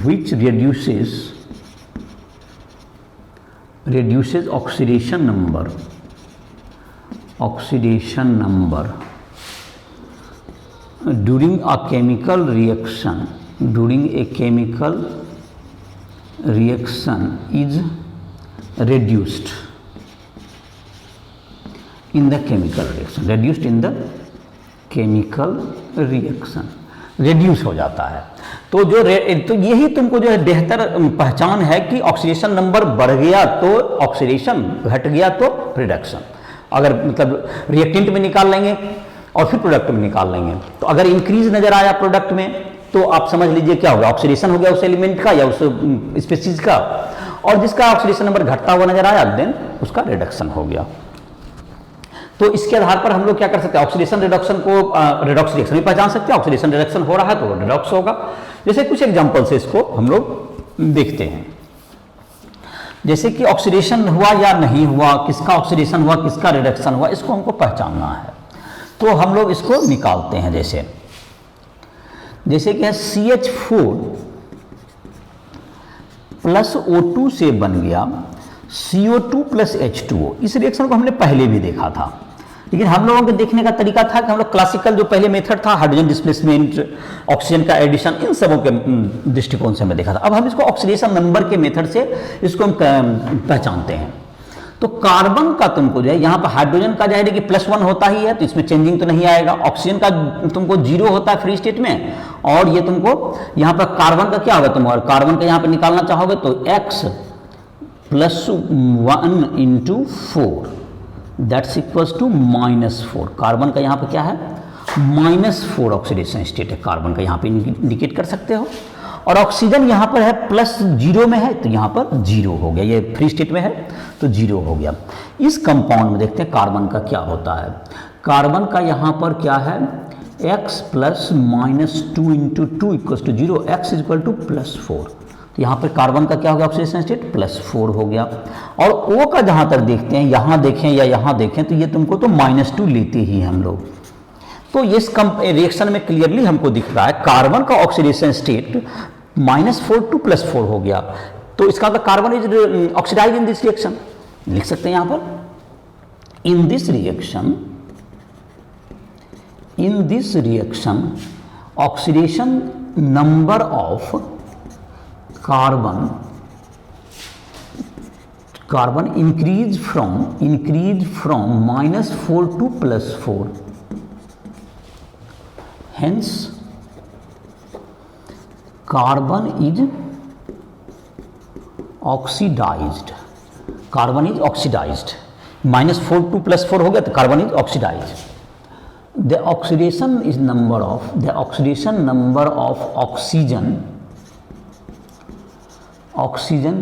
which reduces oxidation number during a chemical reaction is reduced in the chemical reaction, reduce हो जाता है। तो यही तुमको जो है बेहतर पहचान है कि ऑक्सीडेशन नंबर बढ़ गया तो ऑक्सीडेशन, घट गया तो रिडक्शन। अगर मतलब रिएक्टेंट में निकाल लेंगे और फिर प्रोडक्ट में निकाल लेंगे, तो अगर इंक्रीज नजर आया प्रोडक्ट में तो आप समझ लीजिए क्या होगा, ऑक्सीडेशन हो गया उस एलिमेंट का या उस स्पीशीज का, और जिसका ऑक्सीडेशन नंबर घटता हुआ नजर आया देन उसका रिडक्शन हो गया। तो इसके आधार पर हम लोग क्या कर सकते हैं, ऑक्सीडेशन रिडक्शन को रिडॉक्स रिएक्शन भी पहचान सकते हैं। ऑक्सीडेशन रिडक्शन हो रहा है तो रिडॉक्स होगा। जैसे कुछ एग्जांपल से इसको हम लोग देखते हैं, जैसे कि ऑक्सीडेशन हुआ या नहीं हुआ, किसका ऑक्सीडेशन हुआ किसका रिडक्शन हुआ, इसको हमको पहचानना है। तो हम लोग इसको निकालते हैं, जैसे कि CH4 प्लस O2 से बन गया CO2 प्लस H2O। इस रिएक्शन को हमने पहले भी देखा था, लेकिन हम लोगों के देखने का तरीका था कि हम लोग क्लासिकल जो पहले मेथड था, हाइड्रोजन डिस्प्लेसमेंट, ऑक्सीजन का एडिशन, इन सबों के दृष्टिकोण से हमने देखा था। अब हम इसको ऑक्सीडेशन नंबर के मेथड से इसको हम पहचानते हैं। तो कार्बन का तुमको जो है यहाँ पर हाइड्रोजन का जाहिर है कि +1 होता ही है, तो इसमें चेंजिंग तो नहीं आएगा। ऑक्सीजन का तुमको 0 होता है फ्री स्टेट में, और ये तुमको यहाँ पर कार्बन का क्या होगा, तुम और कार्बन का यहाँ पर निकालना चाहोगे तो x +1 × 4 that's equals to -4। Carbon का यहाँ पर क्या है, -4 ऑक्सीडेशन स्टेट है कार्बन का, यहाँ पे इंडिकेट कर सकते हो। और ऑक्सीजन यहाँ पर है +0 में है, तो यहाँ पर 0 हो गया, ये फ्री स्टेट में है तो 0 हो गया। इस कंपाउंड में देखते हैं कार्बन का क्या होता है। कार्बन का यहाँ पर क्या है, x + -2 × 2 = 0, x = +4। तो यहाँ पर कार्बन का क्या हो गया ऑक्सीडेशन स्टेट, +4 हो गया। और O का जहाँ तक देखते हैं, यहाँ देखें या यहाँ देखें, तो ये तुमको तो -2 लेते ही हैं हम लोग। तो इस रिएक्शन में क्लियरली हमको दिख रहा है कार्बन का ऑक्सीडेशन स्टेट -4 to +4 हो गया। तो इसका मतलब carbon is oxidise in this reaction, लिख सकते हैं यहाँ पर in this reaction oxidation number of carbon increase from -4 to +4, hence carbon is oxidized, -4 to +4 हो गया तो carbon is oxidised. the oxidation number of oxygen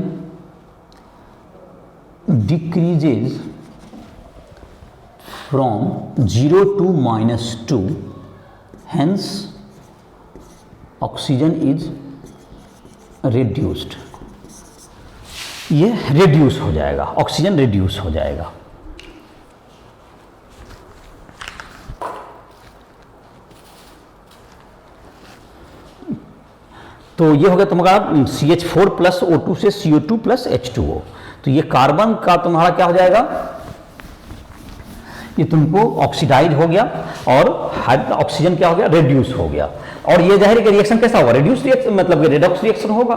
decreases from 0 to -2, hence oxygen is reduced. ये reduce हो जाएगा, oxygen reduce हो जाएगा। तो ये हो गया तुम्हारा CH4 + O2 से CO2 + H2O। तो ये कार्बन का तुम्हारा क्या हो जाएगा, ये तुमको ऑक्सीडाइज हो गया, और ऑक्सीजन क्या हो गया, रिड्यूस हो गया। और ये जाहिर है रिएक्शन कैसा होगा, रिड्यूस रिएक्शन मतलब रिडॉक्स रिएक्शन होगा।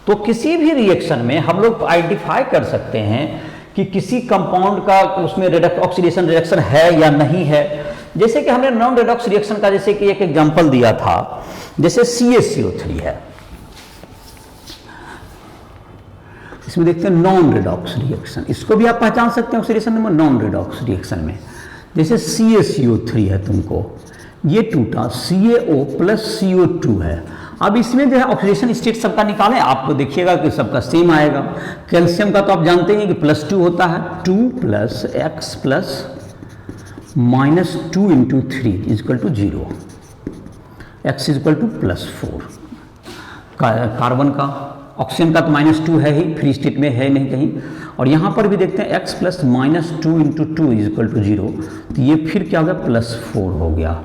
तो किसी भी रिएक्शन में हम लोग आइडेंटिफाई कर सकते हैं कि किसी कंपाउंड का उसमें ऑक्सीडेशन रिएक्शन है या नहीं है। जैसे कि हमने नॉन रिडॉक्स रिएक्शन का जैसे कि एक एग्जांपल दिया था, जैसे CaCO3 है, इसमें देखते हैं नॉन रिडॉक्स रिएक्शन, इसको भी आप पहचान सकते हैं oxidation number non redox reaction में। जैसे CaCO3 है, तुमको ये टूटा CaO + CO2 है। अब इसमें जो है ऑक्सीडेशन स्टेट सबका निकालें, आपको देखिएगा कि सबका सेम आएगा। कैल्शियम का तो आप जानते हैं कि +2 होता है, 2 + x + -2 × 3 = 0, x = +4। कार्बन का, ऑक्सीजन का तो -2 है ही, फ्री स्टेट में है नहीं कहीं। और यहाँ पर भी देखते हैं x + -2 × 2 = 0, तो ये फिर क्या हो गया, +4 हो गया।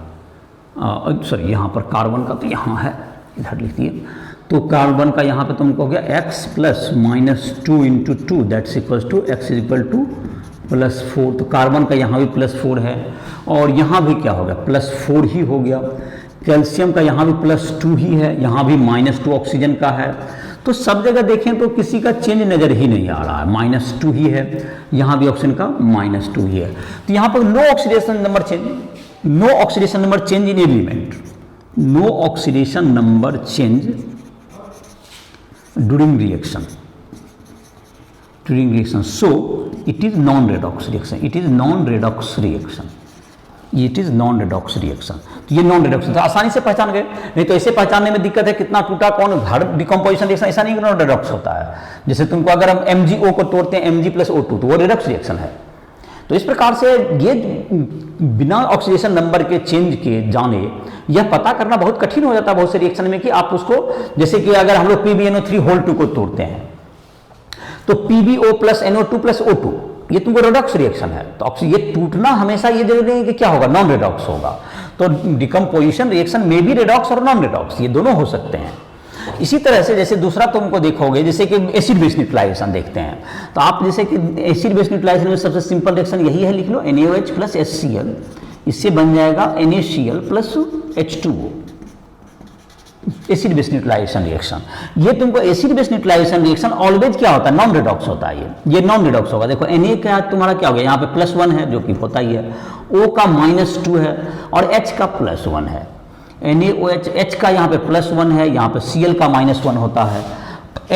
सॉरी, यहाँ पर कार्बन का तो यहाँ है, इधर लिख दिए। तो कार्बन का यहाँ पे तुमको हो गया x + -2 × 2 that's equals to x = +4। तो कार्बन का यहाँ भी +4 है, और यहाँ भी क्या हो गया, +4 ही हो गया। कैल्शियम का यहाँ भी +2 ही है, यहाँ भी -2 ऑक्सीजन का है। तो सब जगह देखें तो किसी का चेंज नज़र ही नहीं आ रहा है, -2 ही है, यहाँ भी ऑक्सीजन का -2 ही है। तो यहाँ पर no oxidation number change in element, no oxidation number change during reaction, so it is non redox reaction, तो ये नॉन रेडॉक्स तो आसानी से पहचान गए। नहीं तो ऐसे पहचानने में दिक्कत है, कितना टूटा कौन, हर डिकम्पोजिशन रिएक्शन ऐसा नहीं नॉन रेडॉक्स होता है। जैसे तुमको अगर हम MgO को तोड़ते हैं Mg + O2, तो वो रेडॉक्स रिएक्शन है। तो इस प्रकार से ये बिना ऑक्सीडेशन नंबर के चेंज के जाने यह पता करना बहुत कठिन हो जाता है बहुत से रिएक्शन में, कि आप उसको, जैसे कि अगर हम लोग PbNO3 को तोड़ते हैं तो PbO + NO2 + O2, ये तुमको रेडॉक्स रिएक्शन है। तो ये टूटना हमेशा ये जरूरी नहीं कि क्या होगा, नॉन रेडॉक्स होगा। तो डिकम्पोजिशन रिएक्शन में भी रेडॉक्स और नॉन रेडॉक्स ये दोनों हो सकते हैं। इसी तरह से जैसे दूसरा तुमको देखोगे, जैसे कि एसिड बेस न्यूट्रलाइजेशन देखते हैं, तो आप जैसे कि एसिड बेस न्यूट्रलाइजेशन में सबसे सिंपल रिएक्शन यही है, लिख लो NaOH + HCl, इससे बन जाएगा NaCl + H2O। Acid base neutralisation reaction. ये तुमको acid base neutralisation reaction always क्या होता है, नॉन रिडॉक्स होता है। ये नॉन रिडॉक्स होगा। देखो Na का तुम्हारा क्या हो गया, यहाँ पे +1 है जो कि होता ही है, O का -2 है और H का +1 है। NaOH, H का यहाँ पे +1 है, यहाँ पे Cl का -1 होता है।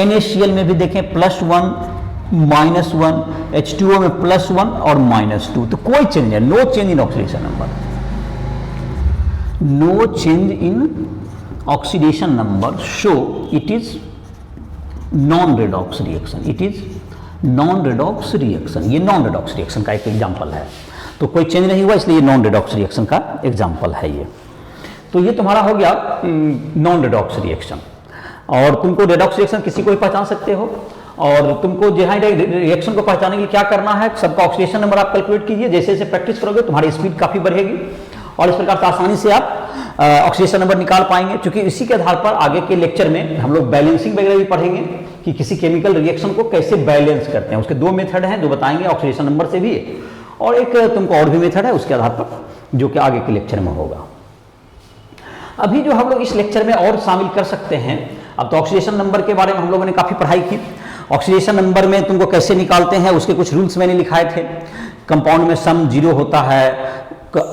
NaCl में भी देखें +1 -1, H2O में +1 और -2, तो कोई चेंज है, no change in oxidation number, no change in oxidation number, so it is non redox reaction, it is non redox reaction. ये नॉन रिडॉक्स रिएक्शन का एक एग्जांपल है, तो कोई चेंज नहीं हुआ इसलिए नॉन रिडॉक्स रिएक्शन का एग्जांपल है ये। तो ये तुम्हारा हो गया नॉन रिडॉक्स रिएक्शन। और तुमको रिडॉक्स रिएक्शन किसी को भी पहचान सकते हो, और तुमको जो है रिएक्शन को पहचानने के लिए क्या करना है, सबका ऑक्सीडेशन नंबर आप कैलकुलेट कीजिए। जैसे जैसे प्रैक्टिस करोगे तुम्हारी स्पीड काफ़ी बढ़ेगी और इस प्रकार से आसानी से आप ऑक्सीडेशन नंबर निकाल पाएंगे। क्योंकि इसी के आधार पर आगे के लेक्चर में हम लोग बैलेंसिंग वगैरह भी पढ़ेंगे कि किसी केमिकल रिएक्शन को कैसे बैलेंस करते हैं। उसके 2 मेथड हैं जो बताएंगे ऑक्सीडेशन नंबर से भी, और एक तुमको और भी मेथड है उसके आधार पर जो कि आगे के लेक्चर में होगा। अभी जो हम लोग इस लेक्चर में और शामिल कर सकते हैं, अब तो ऑक्सीडेशन नंबर के बारे में हम लोगों ने काफ़ी पढ़ाई की। ऑक्सीडेशन नंबर में तुमको कैसे निकालते हैं उसके कुछ रूल्स मैंने लिखाए थे। कंपाउंड में सम 0 होता है,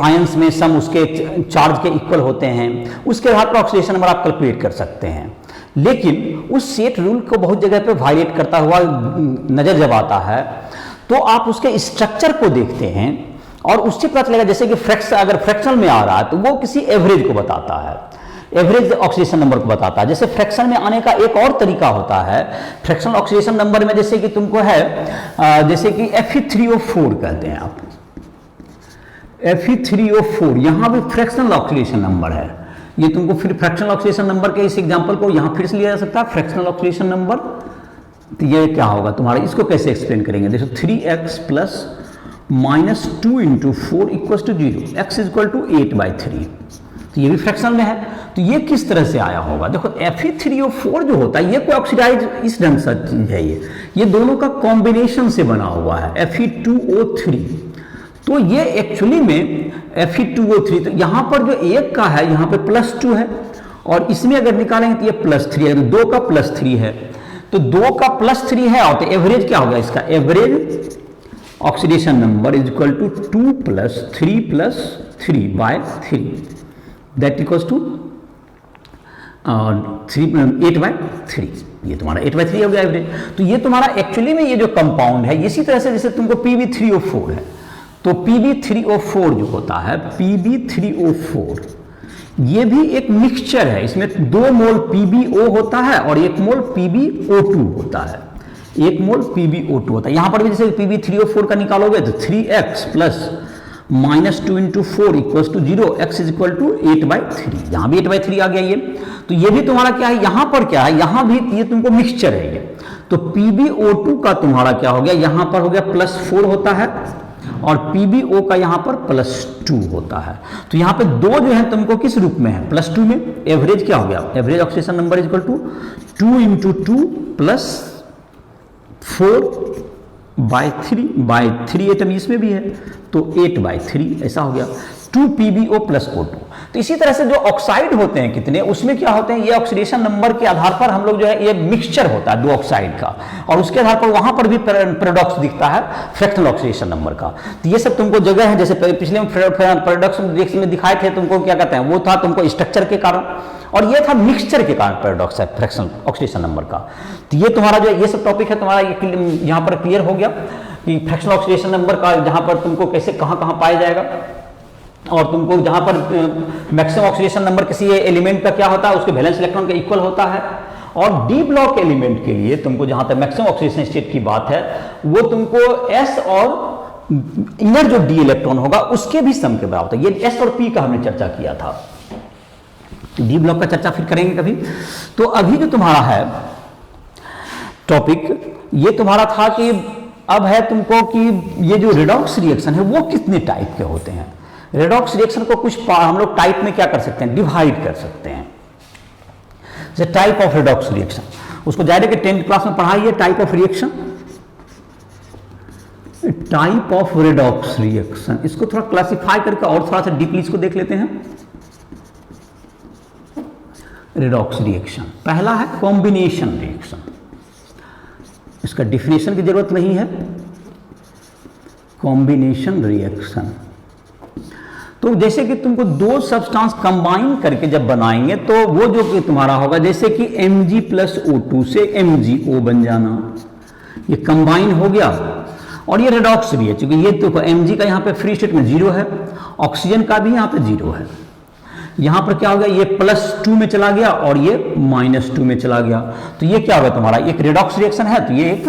आयंस में सम उसके चार्ज के इक्वल होते हैं, उसके आधार पर ऑक्सीडेशन नंबर आप कैलकुलेट कर सकते हैं। लेकिन उस सेट रूल को बहुत जगह पे वायलेट करता हुआ नज़र जब आता है तो आप उसके स्ट्रक्चर को देखते हैं और उससे पता चलेगा, जैसे कि अगर फ्रैक्शनल में आ रहा है तो वो किसी एवरेज को बताता है, एवरेज ऑक्सीडेशन नंबर को बताता है। जैसे फ्रैक्शन में आने का एक और तरीका होता है, फ्रैक्शनल ऑक्सीडेशन नंबर में जैसे कि तुमको है, जैसे कि Fe3O4 कहते हैं आप, Fe3O4 यहाँ भी फ्रैक्शनल ऑक्सीडेशन नंबर है। ये तुमको फिर फ्रैक्शनल ऑक्सीडेशन नंबर के इस एग्जांपल को यहाँ फिर से लिया जा सकता है, फ्रैक्शनल ऑक्सीडेशन नंबर। तो ये क्या होगा तुम्हारा, इसको कैसे एक्सप्लेन करेंगे, देखो 3x प्लस -2 × 4 = 0, x = 8/3। तो ये भी फ्रैक्शनल में है, तो ये किस तरह से आया होगा। देखो Fe3O4 जो होता है ये कोई ऑक्सीडाइज इस ढंग से चीज है, ये दोनों का कॉम्बिनेशन से बना हुआ है Fe2O3। तो ये एक्चुअली में Fe2O3, तो यहाँ पर जो एक का है यहाँ पे +2 है और इसमें अगर निकालेंगे तो ये +3 है, 2 का +3 है, तो 2 का +3 है और तो एवरेज क्या होगा इसका, average oxidation number = 2 + 3 + 3/3 that equals to 8/3। ये तुम्हारा 8/3 हो गया एवरेज। तो ये तुम्हारा एक्चुअली में ये जो कंपाउंड है, इसी तरह से जैसे तुमको Pb3O4 है, तो Pb3O4 जो होता है, Pb3O4 ये भी एक मिक्सचर है। इसमें 2 मोल PbO होता है और 1 मोल PbO2 होता है, 1 मोल PbO2 होता है। यहाँ पर भी जैसे Pb3O4 का निकालोगे तो 3x प्लस -2 × 4 = 0, x = 8/3। यहाँ भी 8/3 आ गया ये। तो ये भी तुम्हारा क्या है, यहाँ पर क्या है, यहाँ भी ये तुमको मिक्सचर है ये। तो PbO2 का तुम्हारा क्या हो गया, यहाँ पर हो गया +4 होता है और PbO का यहाँ पर +2 होता है। तो यहाँ पे 2 जो है तुमको किस रूप में है, +2 में। एवरेज क्या हो गया, एवरेज ऑक्सीडेशन नंबर = 2 × 2 + 4/3 एटम इसमें भी है, तो 8/3 ऐसा हो गया, 2 PbO + O2। तो इसी तरह से जो ऑक्साइड होते हैं कितने, उसमें क्या होते हैं, ये ऑक्सीडेशन नंबर के आधार पर हम लोग जो है ये मिक्सचर होता है 2 ऑक्साइड का, और उसके आधार पर वहां पर भी पैराडॉक्स दिखता है फ्रैक्शनल ऑक्सीडेशन नंबर का। तो ये सब तुमको जगह है, जैसे पिछले में पैराडॉक्स में दिखाए थे तुमको, क्या कहते हैं, वो था तुमको स्ट्रक्चर के कारण और ये था मिक्सचर के कारण पैराडॉक्स है फ्रैक्शनल ऑक्सीडेशन नंबर का। तो ये तुम्हारा जो ये सब टॉपिक है तुम्हारा ये यहाँ पर क्लियर हो गया कि फ्रैक्शनल ऑक्सीडेशन नंबर का जहाँ पर तुमको कैसे कहाँ पाया जाएगा, और तुमको जहाँ पर मैक्सिमम ऑक्सीडेशन नंबर किसी एलिमेंट का क्या होता है, उसके वैलेंस इलेक्ट्रॉन के इक्वल होता है। और डी ब्लॉक एलिमेंट के लिए तुमको जहाँ तक मैक्सिमम ऑक्सीडेशन स्टेट की बात है, वो तुमको s और इनर जो डी इलेक्ट्रॉन होगा उसके भी सम के बराबर है। ये s और p का हमने चर्चा किया था, डी ब्लॉक का चर्चा फिर करेंगे कभी। तो अभी जो तुम्हारा है टॉपिक ये तुम्हारा था कि अब है तुमको कि ये जो रिडॉक्स रिएक्शन है वो कितने टाइप के होते हैं। रिडॉक्स रिएक्शन को कुछ हम लोग टाइप में क्या कर सकते हैं, डिवाइड कर सकते हैं। जैसे टाइप ऑफ रिडॉक्स रिएक्शन, उसको जाहिर है कि 10th क्लास में पढ़ाई है। Type of reaction, type of redox reaction, इसको थोड़ा क्लासिफाई करके और थोड़ा सा डीपली इसको देख लेते हैं। Redox reaction. पहला है कॉम्बिनेशन रिएक्शन, इसका डिफिनेशन की जरूरत नहीं है। कॉम्बिनेशन रिएक्शन तो जैसे कि तुमको दो सब्सटेंस कंबाइन करके जब बनाएंगे तो वो जो कि तुम्हारा होगा, जैसे कि Mg प्लस O2 से MgO बन जाना, ये कंबाइन हो गया। और ये रेडॉक्स भी है, क्योंकि ये तो Mg का यहाँ पे फ्री स्टेट में 0 है, ऑक्सीजन का भी यहाँ पे 0 है। यहाँ पर क्या हो गया, ये +2 में चला गया और ये -2 में चला गया। तो ये क्या होगा तुम्हारा, एक रेडॉक्स रिएक्शन है, तो ये एक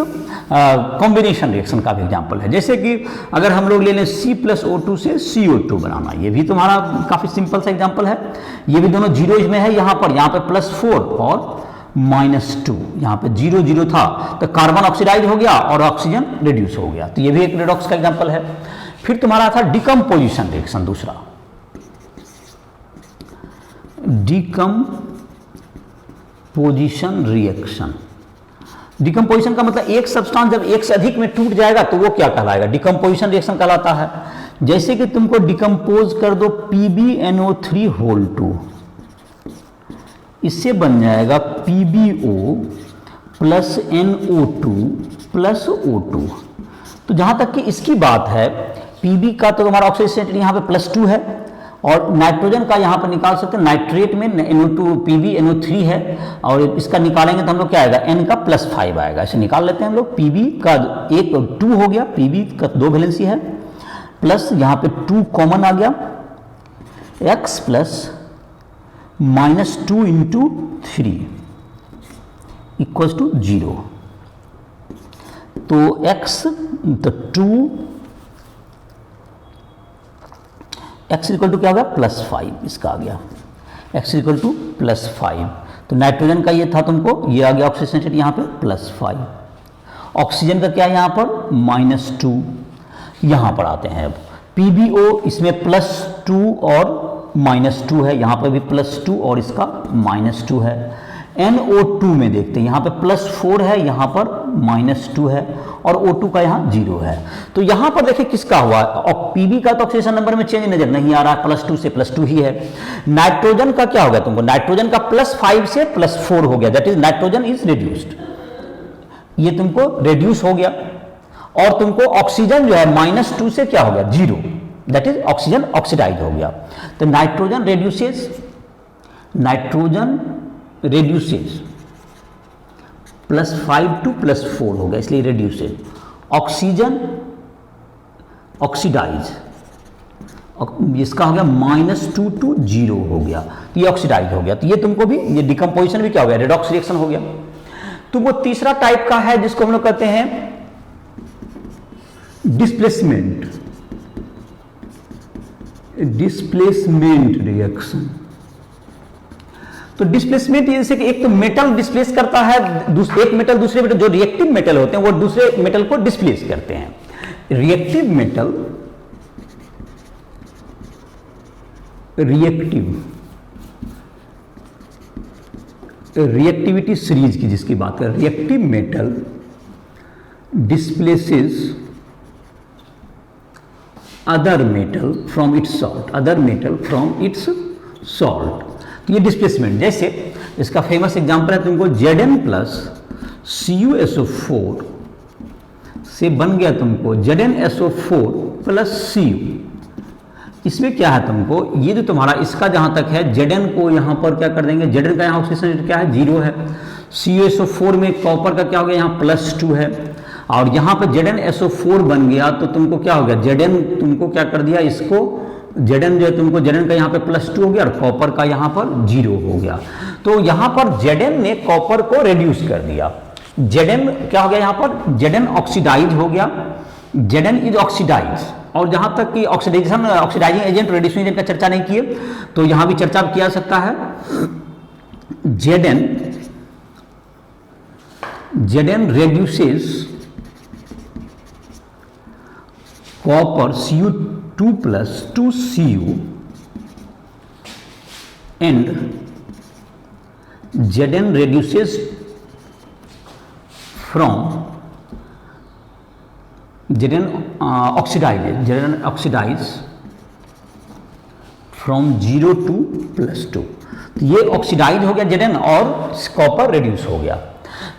कॉम्बिनेशन रिएक्शन का भी एग्जांपल है। जैसे कि अगर हम लोग ले लें C+O2 से CO2 बनाना, ये भी तुम्हारा काफ़ी सिंपल सा एग्जांपल है। ये भी दोनों जीरोज में है, यहाँ पर +4 और -2, यहाँ पे 0 0 था, तो कार्बन ऑक्सीडाइज हो गया और ऑक्सीजन रिड्यूस हो गया। तो ये भी एक रेडॉक्स का एग्जांपल है। फिर तुम्हारा था डिकम्पोजिशन रिएक्शन, दूसरा डिकम्पोजिशन रिएक्शन। डिकम्पोजिशन का मतलब एक सब्सटेंस जब एक से अधिक में टूट जाएगा तो वो क्या कहलाएगा, डिकम्पोजिशन रिएक्शन कहलाता है। जैसे कि तुमको डिकम्पोज कर दो PbNO3(2), इससे बन जाएगा PbO plus NO2 plus O2। तो जहां तक कि इसकी बात है, Pb का तो तुम्हारा ऑक्सीडेशन यहाँ पे +2 है, और नाइट्रोजन का यहाँ पर निकाल सकते हैं, नाइट्रेट में NO2 PbNO3 है, और इसका निकालेंगे तो हम लोग क्या आएगा, N का +5 आएगा। ऐसे निकाल लेते हैं हम लोग। Pb का 2 हो गया, Pb का 2 वैलेंसी है, प्लस यहाँ पे 2 कॉमन आ गया, X प्लस -2 × 3 = 0। तो X तो 2 X = क्या हो गया, +5, इसका आ गया X = +5। तो नाइट्रोजन का ये था तुमको, ये आ गया ऑक्सीजन स्टेट यहाँ पे +5। ऑक्सीजन का क्या है यहाँ पर -2। यहाँ पर आते हैं अब PbO, इसमें +2 और -2 है, यहाँ पर भी +2 और इसका -2 है। NO2 में देखते हैं, यहाँ पे +4 है, यहाँ पर -2 है, और O2 का यहाँ 0 है। तो यहाँ पर देखिए किसका हुआ, और Pb का तो ऑक्सीडेशन नंबर में चेंज नजर नहीं आ रहा है, +2 से +2 ही है। नाइट्रोजन का क्या हो गया तुमको, नाइट्रोजन का +5 से +4 हो गया, that is nitrogen is reduced, ये तुमको रिड्यूस हो गया। और तुमको ऑक्सीजन जो है -2 से क्या हो गया, 0, दैट इज ऑक्सीजन ऑक्सीडाइज हो गया। तो नाइट्रोजन रेड्यूसेस +5 to +4 हो गया, इसलिए रेड्यूसेस। ऑक्सीजन ऑक्सीडाइज, इसका हो गया -2 to 0 हो गया, तो ये ऑक्सीडाइज हो गया। तो ये तुमको भी, ये डिकम्पोजिशन भी क्या हो गया, रेडॉक्स रिएक्शन हो गया। तुमको तीसरा टाइप का है जिसको हम लोग कहते हैं डिस्प्लेसमेंट रिएक्शन। तो डिस्प्लेसमेंट जैसे कि एक तो मेटल डिस्प्लेस करता है, एक मेटल दूसरे मेटल, जो रिएक्टिव मेटल होते हैं वो दूसरे मेटल को डिस्प्लेस करते हैं। रिएक्टिव मेटल, रिएक्टिविटी सीरीज की जिसकी बात करें, reactive metal displaces other metal from its salt. तो ये डिस्प्लेसमेंट, जैसे इसका फेमस एग्जांपल है तुमको Zn प्लस CuSO4 से बन गया तुमको ZnSO4 प्लस Cu। इसमें क्या है तुमको, ये जो तुम्हारा इसका जहां तक है, Zn को यहां पर क्या कर देंगे, Zn का यहाँ ऑक्सीडेशन क्या है, 0 है। CuSO4 में कॉपर का क्या हो गया, यहाँ +2 है, और यहाँ पर ZnSO4 बन गया, तो तुमको क्या हो गया, Zn तुमको क्या कर दिया, इसको Zn जो है तुमको Zn का यहाँ पे +2 हो गया और कॉपर का यहाँ पर 0 हो गया। तो यहाँ पर Zn ने कॉपर को रिड्यूस कर दिया। Zn क्या हो गया, यहाँ पर Zn ऑक्सीडाइज हो गया, Zn इज ऑक्सीडाइज। और जहाँ तक कि ऑक्सीडाइजिंग एजेंट, रेड्यूसिंग एजेंट का चर्चा नहीं किए, तो यहाँ भी चर्चा किया जा सकता है। Zn reduces copper Cu2 plus 2Cu and Zn reduces from Zn oxidize from 0 to +2। तो ये ऑक्सीडाइज हो गया Zn और कॉपर रिड्यूस हो गया।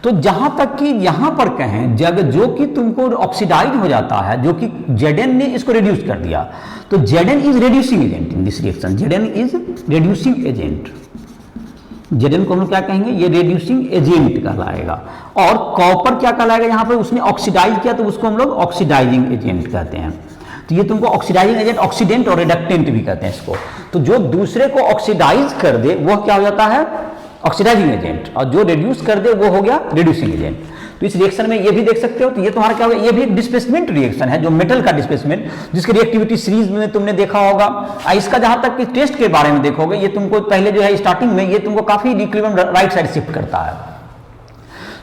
तो जहां तक कि यहां पर कहें जब जो कि तुमको ऑक्सीडाइज हो जाता है, जो कि Zn ने इसको रिड्यूस कर दिया, तो Zn is reducing agent in this reaction. Zn is reducing agent. Zn को हम लोग क्या कहेंगे, ये रिड्यूसिंग एजेंट कहलाएगा। और कॉपर क्या कहलाएगा, यहां पर उसने ऑक्सीडाइज किया तो उसको हम लोग ऑक्सीडाइजिंग एजेंट कहते हैं। तो ये तुमको ऑक्सीडाइजिंग एजेंट, ऑक्सीडेंट और रिडक्टेंट भी कहते हैं इसको। तो जो दूसरे को ऑक्सीडाइज कर दे वो क्या हो जाता है, ऑक्सीडाइजिंग एजेंट, और जो रिड्यूस कर दे वो हो गया रिड्यूसिंग एजेंट। तो इस रिएक्शन में ये भी देख सकते हो, तो ये तुम्हारा क्या होगा, ये भी एक डिस्प्लेसमेंट रिएक्शन है, जो मेटल का डिस्प्लेसमेंट, जिसकी रिएक्टिविटी सीरीज में तुमने देखा होगा। इसका जहां तक कि टेस्ट के बारे में देखोगे, ये तुमको पहले जो है स्टार्टिंग में ये तुमको काफी इक्विलिब्रियम राइट साइड शिफ्ट करता है,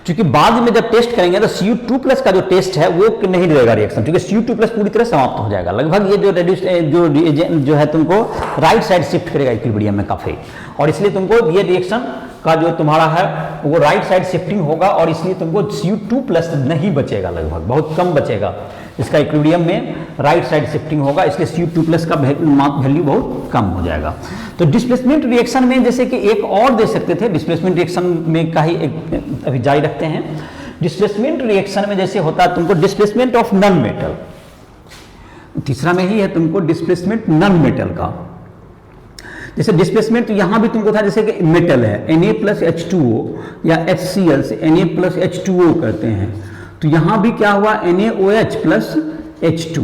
क्योंकि बाद में जब टेस्ट करेंगे तो Cu2+ का जो टेस्ट है वो नहीं रहेगा रिएक्शन, क्योंकि Cu2+ पूरी तरह समाप्त हो जाएगा। लगभग ये जो रेड्यूस जो है तुमको राइट साइड शिफ्ट करेगा इक्विलिब्रियम में काफी, और इसलिए तुमको ये रिएक्शन का जो तुम्हारा है वो राइट साइड शिफ्टिंग होगा, और इसलिए तुमको Cu2+ नहीं बचेगा, लगभग बहुत कम बचेगा। इसका इक्विलिब्रियम में राइट साइड शिफ्टिंग होगा, इसलिए Cu2+ का वैल्यू बहुत कम हो जाएगा। तो डिस्प्लेसमेंट रिएक्शन में जैसे कि एक और दे सकते थे, डिस्प्लेसमेंट रिएक्शन में का ही एक अभी जारी रखते हैं। डिस्प्लेसमेंट रिएक्शन में जैसे होता है तुमको डिस्प्लेसमेंट ऑफ नॉन मेटल, तीसरा में ही है तुमको डिस्प्लेसमेंट नॉन मेटल का। जैसे डिस्प्लेसमेंट तो यहां भी तुमको था, जैसे कि मेटल है Na+H2O या HCl से Na+H2O करते हैं, तो यहां भी क्या हुआ, NaOH+H2।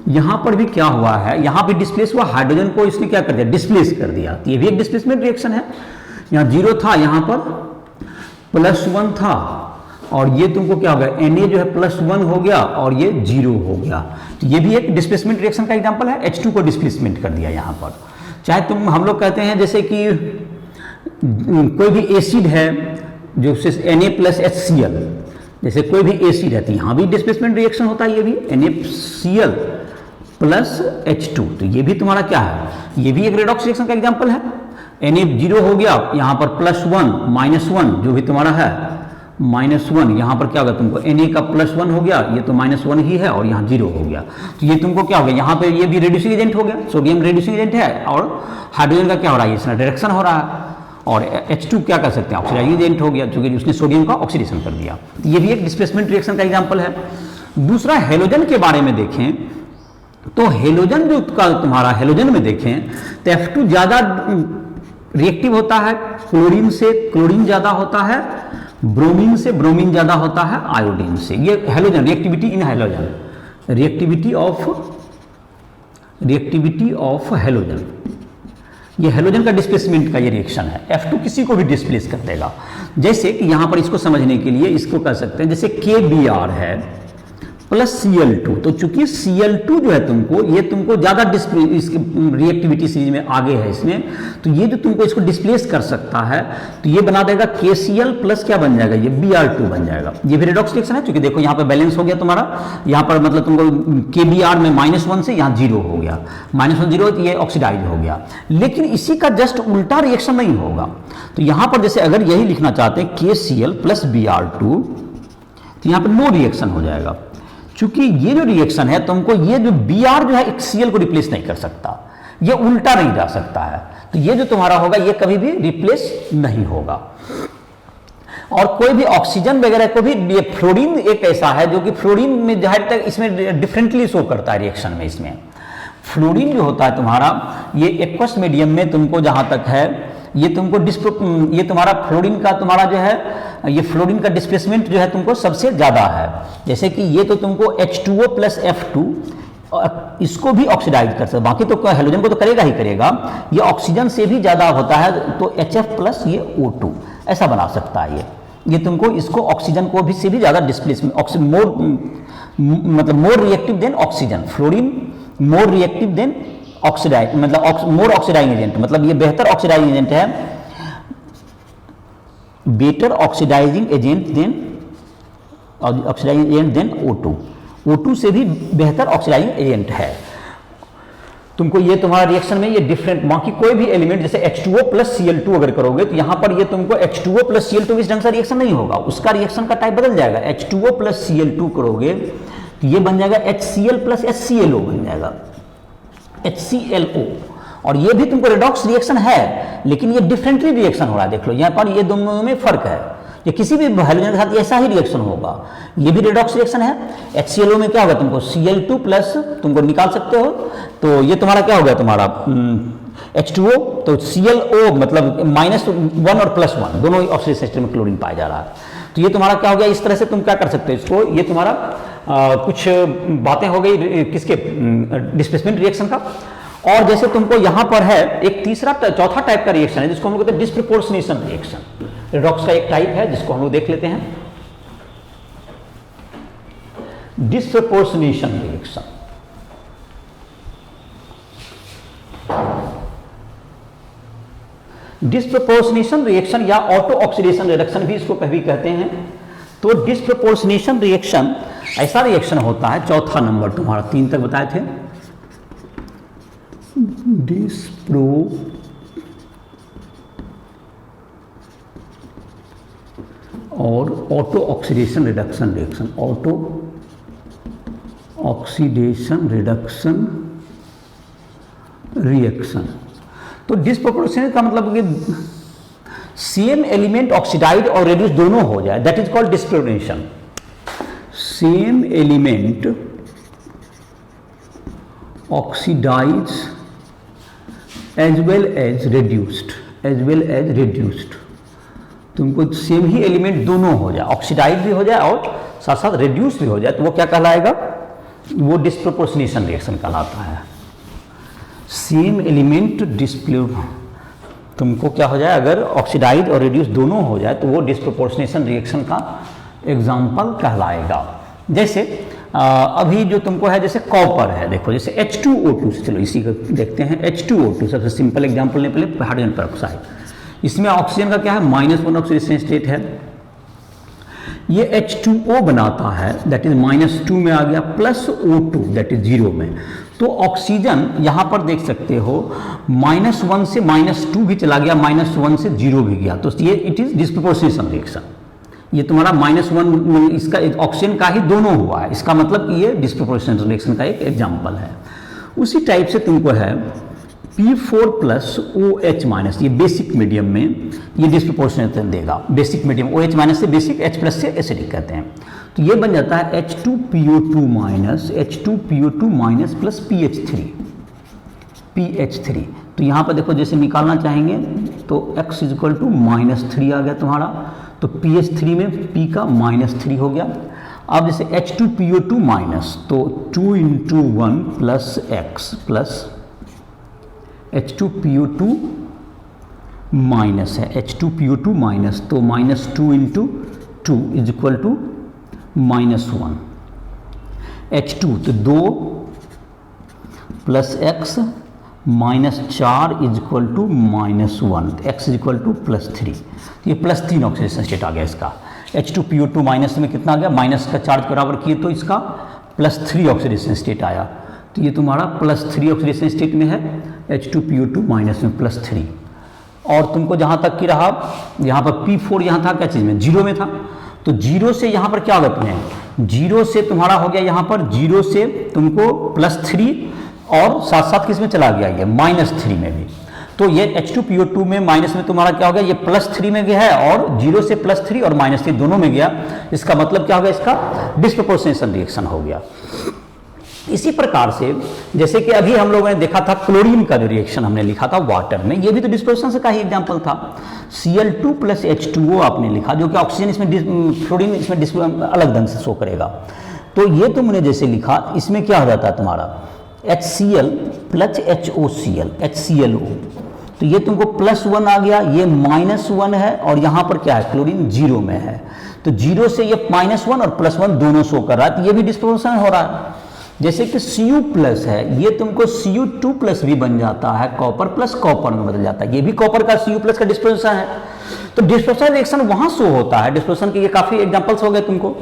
यहां पर भी क्या हुआ है, यहां भी डिस्प्लेस हुआ, हाइड्रोजन को इसने क्या कर दिया, डिस्प्लेस कर दिया। तो ये भी एक डिस्प्लेसमेंट रिएक्शन है। यहां 0 था, यहां पर +1 था, और ये तुमको क्या हो गया, Na जो है +1 हो गया और ये 0 हो गया। तो ये भी एक डिस्प्लेसमेंट रिएक्शन का एग्जांपल है, H2 को डिस्प्लेसमेंट कर दिया यहां पर। चाहे तुम हम लोग कहते हैं जैसे कि कोई भी एसिड है जो Na+HCl, जैसे कोई भी एसिड है तो यहां भी डिस्प्लेसमेंट रिएक्शन होता है, ये भी NaCl+H2। तो ये भी तुम्हारा क्या है, ये भी एक रेडॉक्स रिएक्शन का एग्जांपल है। Na 0 हो गया, यहां पर +1 -1 जो भी तुम्हारा है -1, यहां पर क्या होगा तुमको Na का +1 हो गया, ये तो -1 ही है, और यहां 0 हो गया। तो ये तुमको क्या हो गया, यहां पे ये भी रिड्यूसिंग एजेंट हो गया, सोडियम रिड्यूसिंग एजेंट है, और हाइड्रोजन का क्या हो रहा है, इसमें रिडक्शन हो रहा है, और H2 क्या कर सकते हैं, ऑक्सीडाइजिंग एजेंट हो गया, क्योंकि उसने सोडियम का ऑक्सीडेशन कर दिया। तो ये भी एक डिस्प्लेसमेंट रिएक्शन का एग्जांपल है। दूसरा हेलोजन के बारे में देखें तो हेलोजन जो का तुम्हारा हेलोजन में देखें तो F2 ज्यादा रिएक्टिव होता है, क्लोरीन से क्लोरीन ज्यादा होता है, ब्रोमीन से ब्रोमीन ज्यादा होता है आयोडीन से। ये halogen reactivity in halogen, reactivity of halogen, ये हेलोजन का डिस्प्लेसमेंट का ये रिएक्शन है। F2 किसी को भी डिस्प्लेस कर देगा। जैसे कि यहां पर इसको समझने के लिए इसको कह सकते हैं, जैसे KBr है +Cl2, तो चूंकि Cl2 जो है तुमको ये तुमको ज्यादा रिएक्टिविटी सीरीज में आगे है इसमें, तो ये जो तुमको इसको डिस्प्लेस कर सकता है, तो ये बना देगा KCl प्लस क्या बन जाएगा, ये Br2 बन जाएगा। ये भी रेडॉक्स रिएक्शन है, क्योंकि देखो यहाँ पे बैलेंस हो गया तुम्हारा, यहाँ पर मतलब तुमको KBr में -1 से यहाँ 0 हो गया, -1 0, तो ये ऑक्सीडाइज हो गया। लेकिन इसी का जस्ट उल्टा रिएक्शन नहीं होगा। तो यहाँ पर जैसे अगर यही लिखना चाहते हैं KCl + Br2, तो यहाँ पर नो रिएक्शन हो जाएगा, क्योंकि ये जो रिएक्शन है तुमको ये जो Br जो है Cl को रिप्लेस नहीं कर सकता, ये उल्टा नहीं जा सकता है। तो ये जो तुम्हारा होगा ये कभी भी रिप्लेस नहीं होगा। और कोई भी ऑक्सीजन वगैरह को भी, ये फ्लोरीन एक ऐसा है जो कि फ्लोरीन में जहां तक इसमें डिफरेंटली शो करता है रिएक्शन में। इसमें फ्लोरीन जो होता है तुम्हारा ये एक्वस मीडियम में तुमको जहां तक है ये तुमको ये तुम्हारा फ्लोरीन का तुम्हारा जो है ये फ्लोरीन का डिस्प्लेसमेंट जो है तुमको सबसे ज्यादा है। जैसे कि ये तो तुमको H2O + F2 इसको भी ऑक्सीडाइज कर सकता है, बाकी तो हेलोजन को तो करेगा ही करेगा, ये ऑक्सीजन से भी ज्यादा होता है, तो HF+ ये O2 ऐसा बना सकता है। ये तुमको इसको ऑक्सीजन को भी से भी ज्यादा displacement more reactive than oxygen, fluorine more reactive than oxidise, मतलब मोर ऑक्सीडाइजिंग एजेंट, मतलब ये बेहतर ऑक्सीडाइजिंग एजेंट है, better oxidising agent than O2, O2 से भी बेहतर ऑक्सीडाइजिंग एजेंट है। तुमको ये तुम्हारा रिएक्शन में ये डिफरेंट, बाकी कोई भी एलिमेंट जैसे H2O + Cl2 अगर करोगे तो यहां पर ये तुमको H2O + Cl2 इस ढंग से रिएक्शन नहीं होगा, उसका रिएक्शन का टाइप बदल जाएगा। H2O + Cl2 करोगे तो ये बन जाएगा HCl + HClO बन जाएगा, HClO। और ये भी तुमको रेडॉक्स रिएक्शन है, लेकिन ये डिफरेंटली रिएक्शन हो रहा है। देख लो यहाँ पर ये दोनों में फर्क है, ये किसी भी हाइड्रोजन के साथ ऐसा ही रिएक्शन होगा। ये भी रेडॉक्स रिएक्शन है। HClO में क्या होगा, तुमको Cl2 प्लस तुमको निकाल सकते हो, तो ये तुम्हारा क्या हो गया, तुम्हारा H2O, तो ClO मतलब -1 और +1 दोनों ऑक्सीडेशन स्टेट में क्लोरीन पाया जा रहा है। तो ये तुम्हारा क्या हो गया, इस तरह से तुम क्या कर सकते हो इसको, ये तुम्हारा कुछ बातें हो गई किसके, डिस्प्लेसमेंट रिएक्शन का। और जैसे तुमको यहां पर है एक चौथा टाइप का रिएक्शन है जिसको हम लोग कहते हैं डिस्प्रपोर्शनेशन रिएक्शन। रेडॉक्स का एक टाइप है जिसको हम लोग देख लेते हैं, डिस्प्रपोर्शनेशन रिएक्शन। डिस्प्रपोर्शनेशन रिएक्शन या ऑटो ऑक्सीडेशन रिडक्शन भी इसको कभी कहते हैं। तो डिस्प्रपोर्शनेशन रिएक्शन ऐसा रिएक्शन होता है, चौथा नंबर तुम्हारा 3 तक बताए थे, डिस्प्रो और auto oxidation reduction reaction, auto oxidation reduction reaction. तो डिस्प्रोपोर्शनल का मतलब कि सेम एलिमेंट ऑक्सीडाइड और रेड्यूस दोनों हो जाए, that is called disproportionation. Same element oxidise as well as reduced, तुमको सेम ही एलिमेंट दोनों हो जाए, ऑक्सीडाइज भी हो जाए और साथ साथ रिड्यूस भी हो जाए, तो वो क्या कहलाएगा, वो डिस्प्रोपोर्शनेशन रिएक्शन कहलाता है। सेम एलिमेंट तुमको क्या हो जाए, अगर ऑक्सीडाइज और रिड्यूस दोनों हो जाए तो वो डिस्प्रोपोर्शनेशन रिएक्शन का एग्जाम्पल कहलाएगा। जैसे अभी जो तुमको है, जैसे कॉपर है, देखो जैसे H2O2, चलो इसी को देखते हैं। H2O2 सबसे सिंपल एग्जांपल ले, पहले हाइड्रोजन पेरोक्साइड, इसमें ऑक्सीजन का क्या है, -1 ऑक्सीडेशन स्टेट है। ये H2O बनाता है, दैट इज -2 में आ गया, प्लस O2 दैट इज 0 में। तो ऑक्सीजन यहां पर देख सकते हो -1 से -2 भी चला गया, -1 से 0 भी गया, तो ये इट इज डिस्प्रोपोर्शनेशन रिएक्शन। ये तुम्हारा -1 इसका ऑक्सीजन का ही दोनों हुआ है, इसका मतलब कि ये डिस्प्रोपोर्शनेशन रिएक्शन का एक एग्जांपल है। उसी टाइप से तुमको है P4 + OH-, ये बेसिक मीडियम में ये डिस्प्रोपोर्शनेशन देगा। बेसिक मीडियम OH- से बेसिक, H+ से एसिडिक कहते हैं। तो ये बन जाता है H2PO2- प्लस PH3। तो यहाँ पर देखो जैसे निकालना चाहेंगे तो x = -3 आ गया तुम्हारा, तो PH3 में P का -3 हो गया। अब जैसे H2PO2- तो 2 × 1 + x प्लस H2PO2- है, H2PO2- तो -2 × 2 = -1। H2 तो 2 + x -4 = -1, x = +3। ये +3 ऑक्सीडेशन स्टेट आ गया इसका। H2PO2- में कितना आ गया, माइनस का चार्ज बराबर किए तो इसका +3 ऑक्सीडेशन स्टेट आया। तो ये तुम्हारा +3 ऑक्सीडेशन स्टेट में है, H2PO2- में +3। और तुमको जहाँ तक की रहा, यहाँ पर P4 यहाँ था क्या चीज़ में, 0 में था, तो 0 से यहाँ पर क्या होगा तुम्हें, 0 से तुम्हारा हो गया यहाँ पर 0 से तुमको +3 और साथ साथ किस में चला गया, ये -3 में भी। तो ये H2PO2 में माइनस में तुम्हारा क्या हो गया, ये +3 में गया है और 0 से +3 और -3 दोनों में गया। इसका मतलब क्या हो गया, इसका डिस्प्रोपोर्शनेशन रिएक्शन हो गया। इसी प्रकार से जैसे कि अभी हम लोगों ने देखा था क्लोरीन का जो रिएक्शन हमने लिखा था वाटर में, ये भी तो डिस्प्रोपोर्शनेशन का ही एग्जांपल था। Cl2 + H2O आपने लिखा, जो कि ऑक्सीजन इसमें क्लोरीन इसमें अलग ढंग से शो करेगा। तो ये तुमने जैसे लिखा, इसमें क्या हो जाता है तुम्हारा HCl + HOCl, HClO। तो ये तुमको +1 आ गया, ये -1 है और यहाँ पर क्या है, क्लोरीन 0 में है। तो 0 से ये -1 और +1 दोनों शो कर रहा है, तो ये भी डिस्प्रोपोर्शनेशन हो रहा है। जैसे कि Cu+ है, ये तुमको Cu2+ भी बन जाता है, कॉपर प्लस कॉपर में बदल जाता है, ये भी कॉपर का Cu+ का डिस्प्रोपोर्शनेशन है। तो डिस्प्रोपोर्शनेशन रिएक्शन वहाँ शो होता है। डिस्प्रोपोर्शनेशन के ये काफ़ी एग्जांपल्स हो गए तुमको,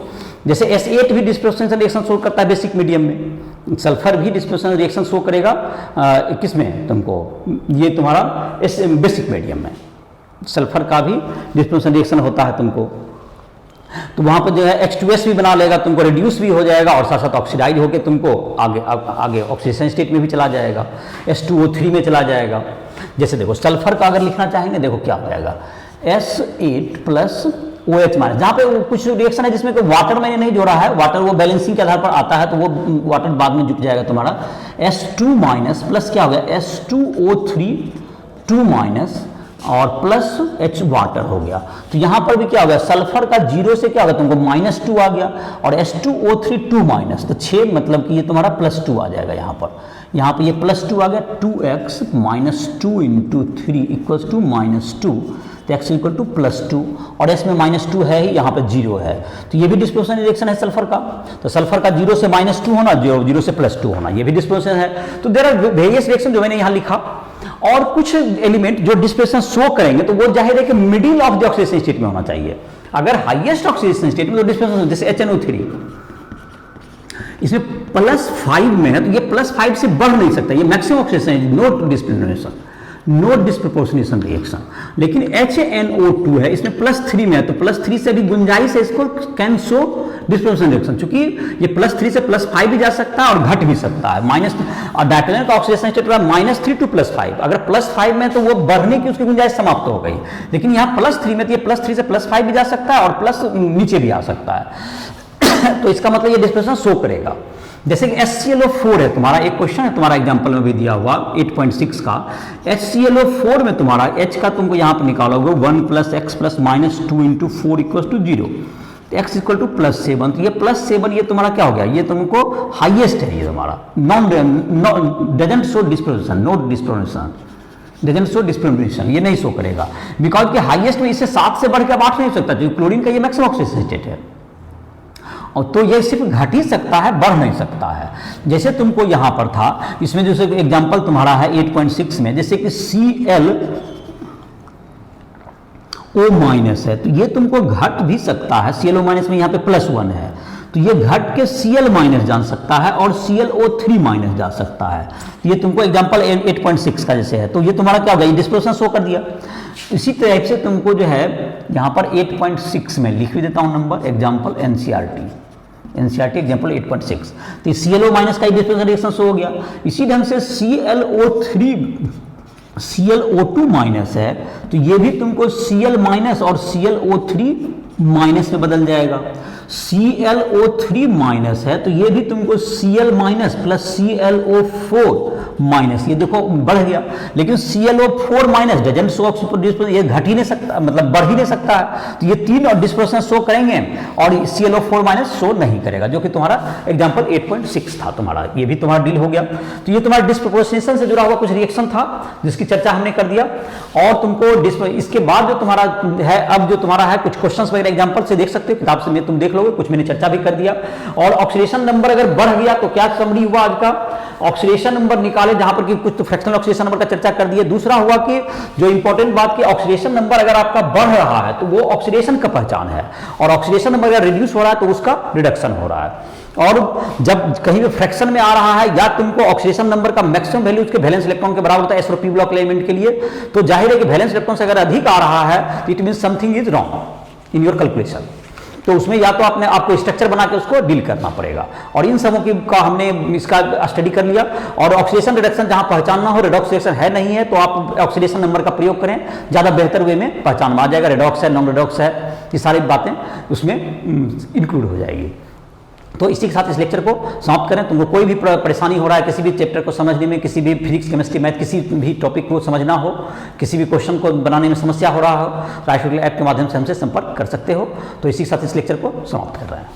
जैसे S8 भी डिस्प्रोपोर्शनेशन रिएक्शन शो करता है बेसिक मीडियम में। सल्फर भी डिस्प्रोपोर्शनेशन रिएक्शन शो करेगा किस में तुमको, ये तुम्हारा बेसिक मीडियम में सल्फर का भी डिस्प्रोपोर्शनेशन रिएक्शन होता है तुमको। तो वहां पर जो है H2S भी बना लेगा, तुमको रिड्यूस भी हो जाएगा और साथ साथ ऑक्सीडाइज होकर तुमको आगे ऑक्सीडेशन स्टेट में भी चला जाएगा, H2O3 में चला जाएगा। जैसे देखो सल्फर का अगर लिखना चाहेंगे, देखो क्या हो जाएगा S8 प्लस OH माइनस, जहाँ पे कुछ रिएक्शन है जिसमें वाटर मैंने नहीं जोड़ा है, वाटर वो बैलेंसिंग के आधार पर आता है तो वो वाटर बाद में जुट जाएगा तुम्हारा, S2 माइनस प्लस क्या हो गया S2O3 2 माइनस और प्लस H वाटर हो गया। तो यहाँ पर भी क्या हो गया, सल्फर का 0 से क्या हो गया तुमको -2 आ गया और H2O3 2 माइनस, तो 6 मतलब कि ये तुम्हारा +2 आ जाएगा। यहाँ पर ये +2 आ गया, 2x - 2 × 3 = -2, तो x = +2 और s में -2 है ही, यहाँ पे 0 है, तो ये भी डिस्पोजिशन रिएक्शन है सल्फर का। तो सल्फर का 0 से -2 होना, 0 से +2 होना, ये भी डिस्पोजिशन है। तो देयर आर वेरियस रिएक्शन जो मैंने यहाँ लिखा, और कुछ एलिमेंट जो डिस्प्लेसमेंट शो करेंगे तो वो जाहिर है कि middle of the oxidation state में होना चाहिए। अगर हाईएस्ट ऑक्सीडेशन स्टेट में तो डिस्प्लेसमेंट जैसे HNO3 इसमें +5 में है तो ये +5 से बढ़ नहीं सकता, ये मैक्सिमम ऑक्सीडेशन है, नो डिस्प्रपोर्शनेशन रिएक्शन। लेकिन HNO2 है, इसमें +3 में है तो +3 से भी गुंजाइश है, इसको कैन शो डिस्प्रपोर्शनेशन रिएक्शन, क्योंकि ये +3 से +5 भी जा सकता है और घट भी सकता है। और डायटोनियम का ऑक्सीडेशन स्टेट -3 to +5, अगर +5 में तो वो बढ़ने की उसकी गुंजाइश समाप्त हो गई, लेकिन यहाँ +3 में तो ये +3 से +5 भी जा सकता है और प्लस नीचे भी आ सकता है। तो इसका मतलब ये डिस्प्लेसमेंट शो करेगा। जैसे कि HClO4 है तुम्हारा, एक क्वेश्चन है तुम्हारा एग्जांपल में भी दिया हुआ 8.6 का, HClO4 में तुम्हारा H का तुमको यहाँ पर निकालोगे 1 + x + -2 × 4 = 0, तो x = +7, तो ये +7 ये तुम्हारा क्या हो गया, ये तुमको हाईएस्ट है, ये तुम्हारा doesn't show disposition, doesn't show displacement, ये नहीं शो करेगा, बिकॉज कि हाईएस्ट में इससे 7 से बढ़ के 8 नहीं हो सकता, क्योंकि क्लोरीन का ये मैक्सिमम ऑक्सीडेशन स्टेट है, और तो ये सिर्फ घट ही सकता है, बढ़ नहीं सकता है। जैसे तुमको यहाँ पर था, इसमें जैसे एग्जांपल तुम्हारा है 8.6 में, जैसे कि ClO- है, तो ये तुमको घट भी सकता है, ClO- में यहाँ पे +1 है, तो ये घट के Cl- जान सकता है और ClO3- जा सकता है। ये तुमको एग्जांपल 8.6 का जैसे है, तो ये तुम्हारा क्या हो गया, ये डिस्प्लेसमेंट शो कर दिया। इसी तरह से तुमको जो है यहाँ पर 8.6 में लिख भी देता हूँ नंबर, एग्जांपल NCERT एग्जांपल 8.6, तो ClO- का डिस्प्लेसमेंट रिएक्शन शो हो गया। इसी ढंग से ClO2- है, तो ये भी तुमको Cl- और ClO3- में बदल जाएगा। ClO3- है, तो ये भी तुमको Cl- + ClO4- ये देखो बढ़ गया, लेकिन ClO4- डजंट शो डिस्प्लेसमेंट, ये घट ही नहीं सकता, मतलब बढ़ ही नहीं सकता है, तो ये 3 और डिस्प्लेसमेंट शो करेंगे और ClO4- शो नहीं करेगा, जो कि तुम्हारा एग्जांपल 8.6 था तुम्हारा, ये भी तुम्हारा डील हो गया। तो ये तुम्हारा डिस्प्रोपोर्शनेशन से जुड़ा हुआ कुछ रिएक्शन था जिसकी चर्चा हमने कर दिया। और तुमको इसके बाद जो तुम्हारा है, अब जो तुम्हारा है कुछ क्वेश्चंस वगैरह एग्जांपल से देख सकते हो, किताब से तुम देख लोगे, कुछ मैंने चर्चा भी कर दिया। और ऑक्सीडेशन नंबर अगर बढ़ गया तो क्या समरी हुआ आज का, ऑक्सीडेशन नंबर निकाले, जहां पर कि कुछ तो फ्रैक्शनल ऑक्सीडेशन नंबर का चर्चा कर दिया। दूसरा हुआ कि जो इंपॉर्टेंट बात कि ऑक्सीडेशन नंबर अगर आपका बढ़ रहा है तो वो ऑक्सीडेशन का पहचान है, और ऑक्सीडेशन नंबर अगर रिड्यूस हो रहा है तो उसका रिडक्शन हो रहा है। और जब कहीं भी फ्रैक्शन में आ रहा है या तुमको ऑक्सीडेशन नंबर का मैक्सिमम वैल्यू उसके वैलेंस इलेक्ट्रॉन के बराबर होता है s और p ब्लॉक एलिमेंट के लिए, तो जाहिर है कि वैलेंस इलेक्ट्रॉन से अगर अधिक आ रहा है तो it means something is wrong in your calculation. तो उसमें या तो आपको स्ट्रक्चर बना के उसको डील करना पड़ेगा, और इन सबों की का हमने इसका स्टडी कर लिया। और ऑक्सीडेशन रिडक्शन जहां पहचानना हो, रेडॉक्स रिएक्शन है नहीं है, तो आप ऑक्सीडेशन नंबर का प्रयोग करें, ज़्यादा बेहतर वे में पहचान में आ जाएगा, रेडॉक्स है, नॉन रेडॉक्स है, ये सारी बातें उसमें इंक्लूड हो जाएगी। तो इसी के साथ इस लेक्चर को समाप्त करें। तुमको कोई भी परेशानी हो रहा है किसी भी चैप्टर को समझने में, किसी भी फिजिक्स, केमिस्ट्री, मैथ, किसी भी टॉपिक को समझना हो, किसी भी क्वेश्चन को बनाने में समस्या हो रहा हो, राइट ऐप के माध्यम से हमसे संपर्क कर सकते हो। तो इसी के साथ इस लेक्चर को समाप्त कर रहे हैं।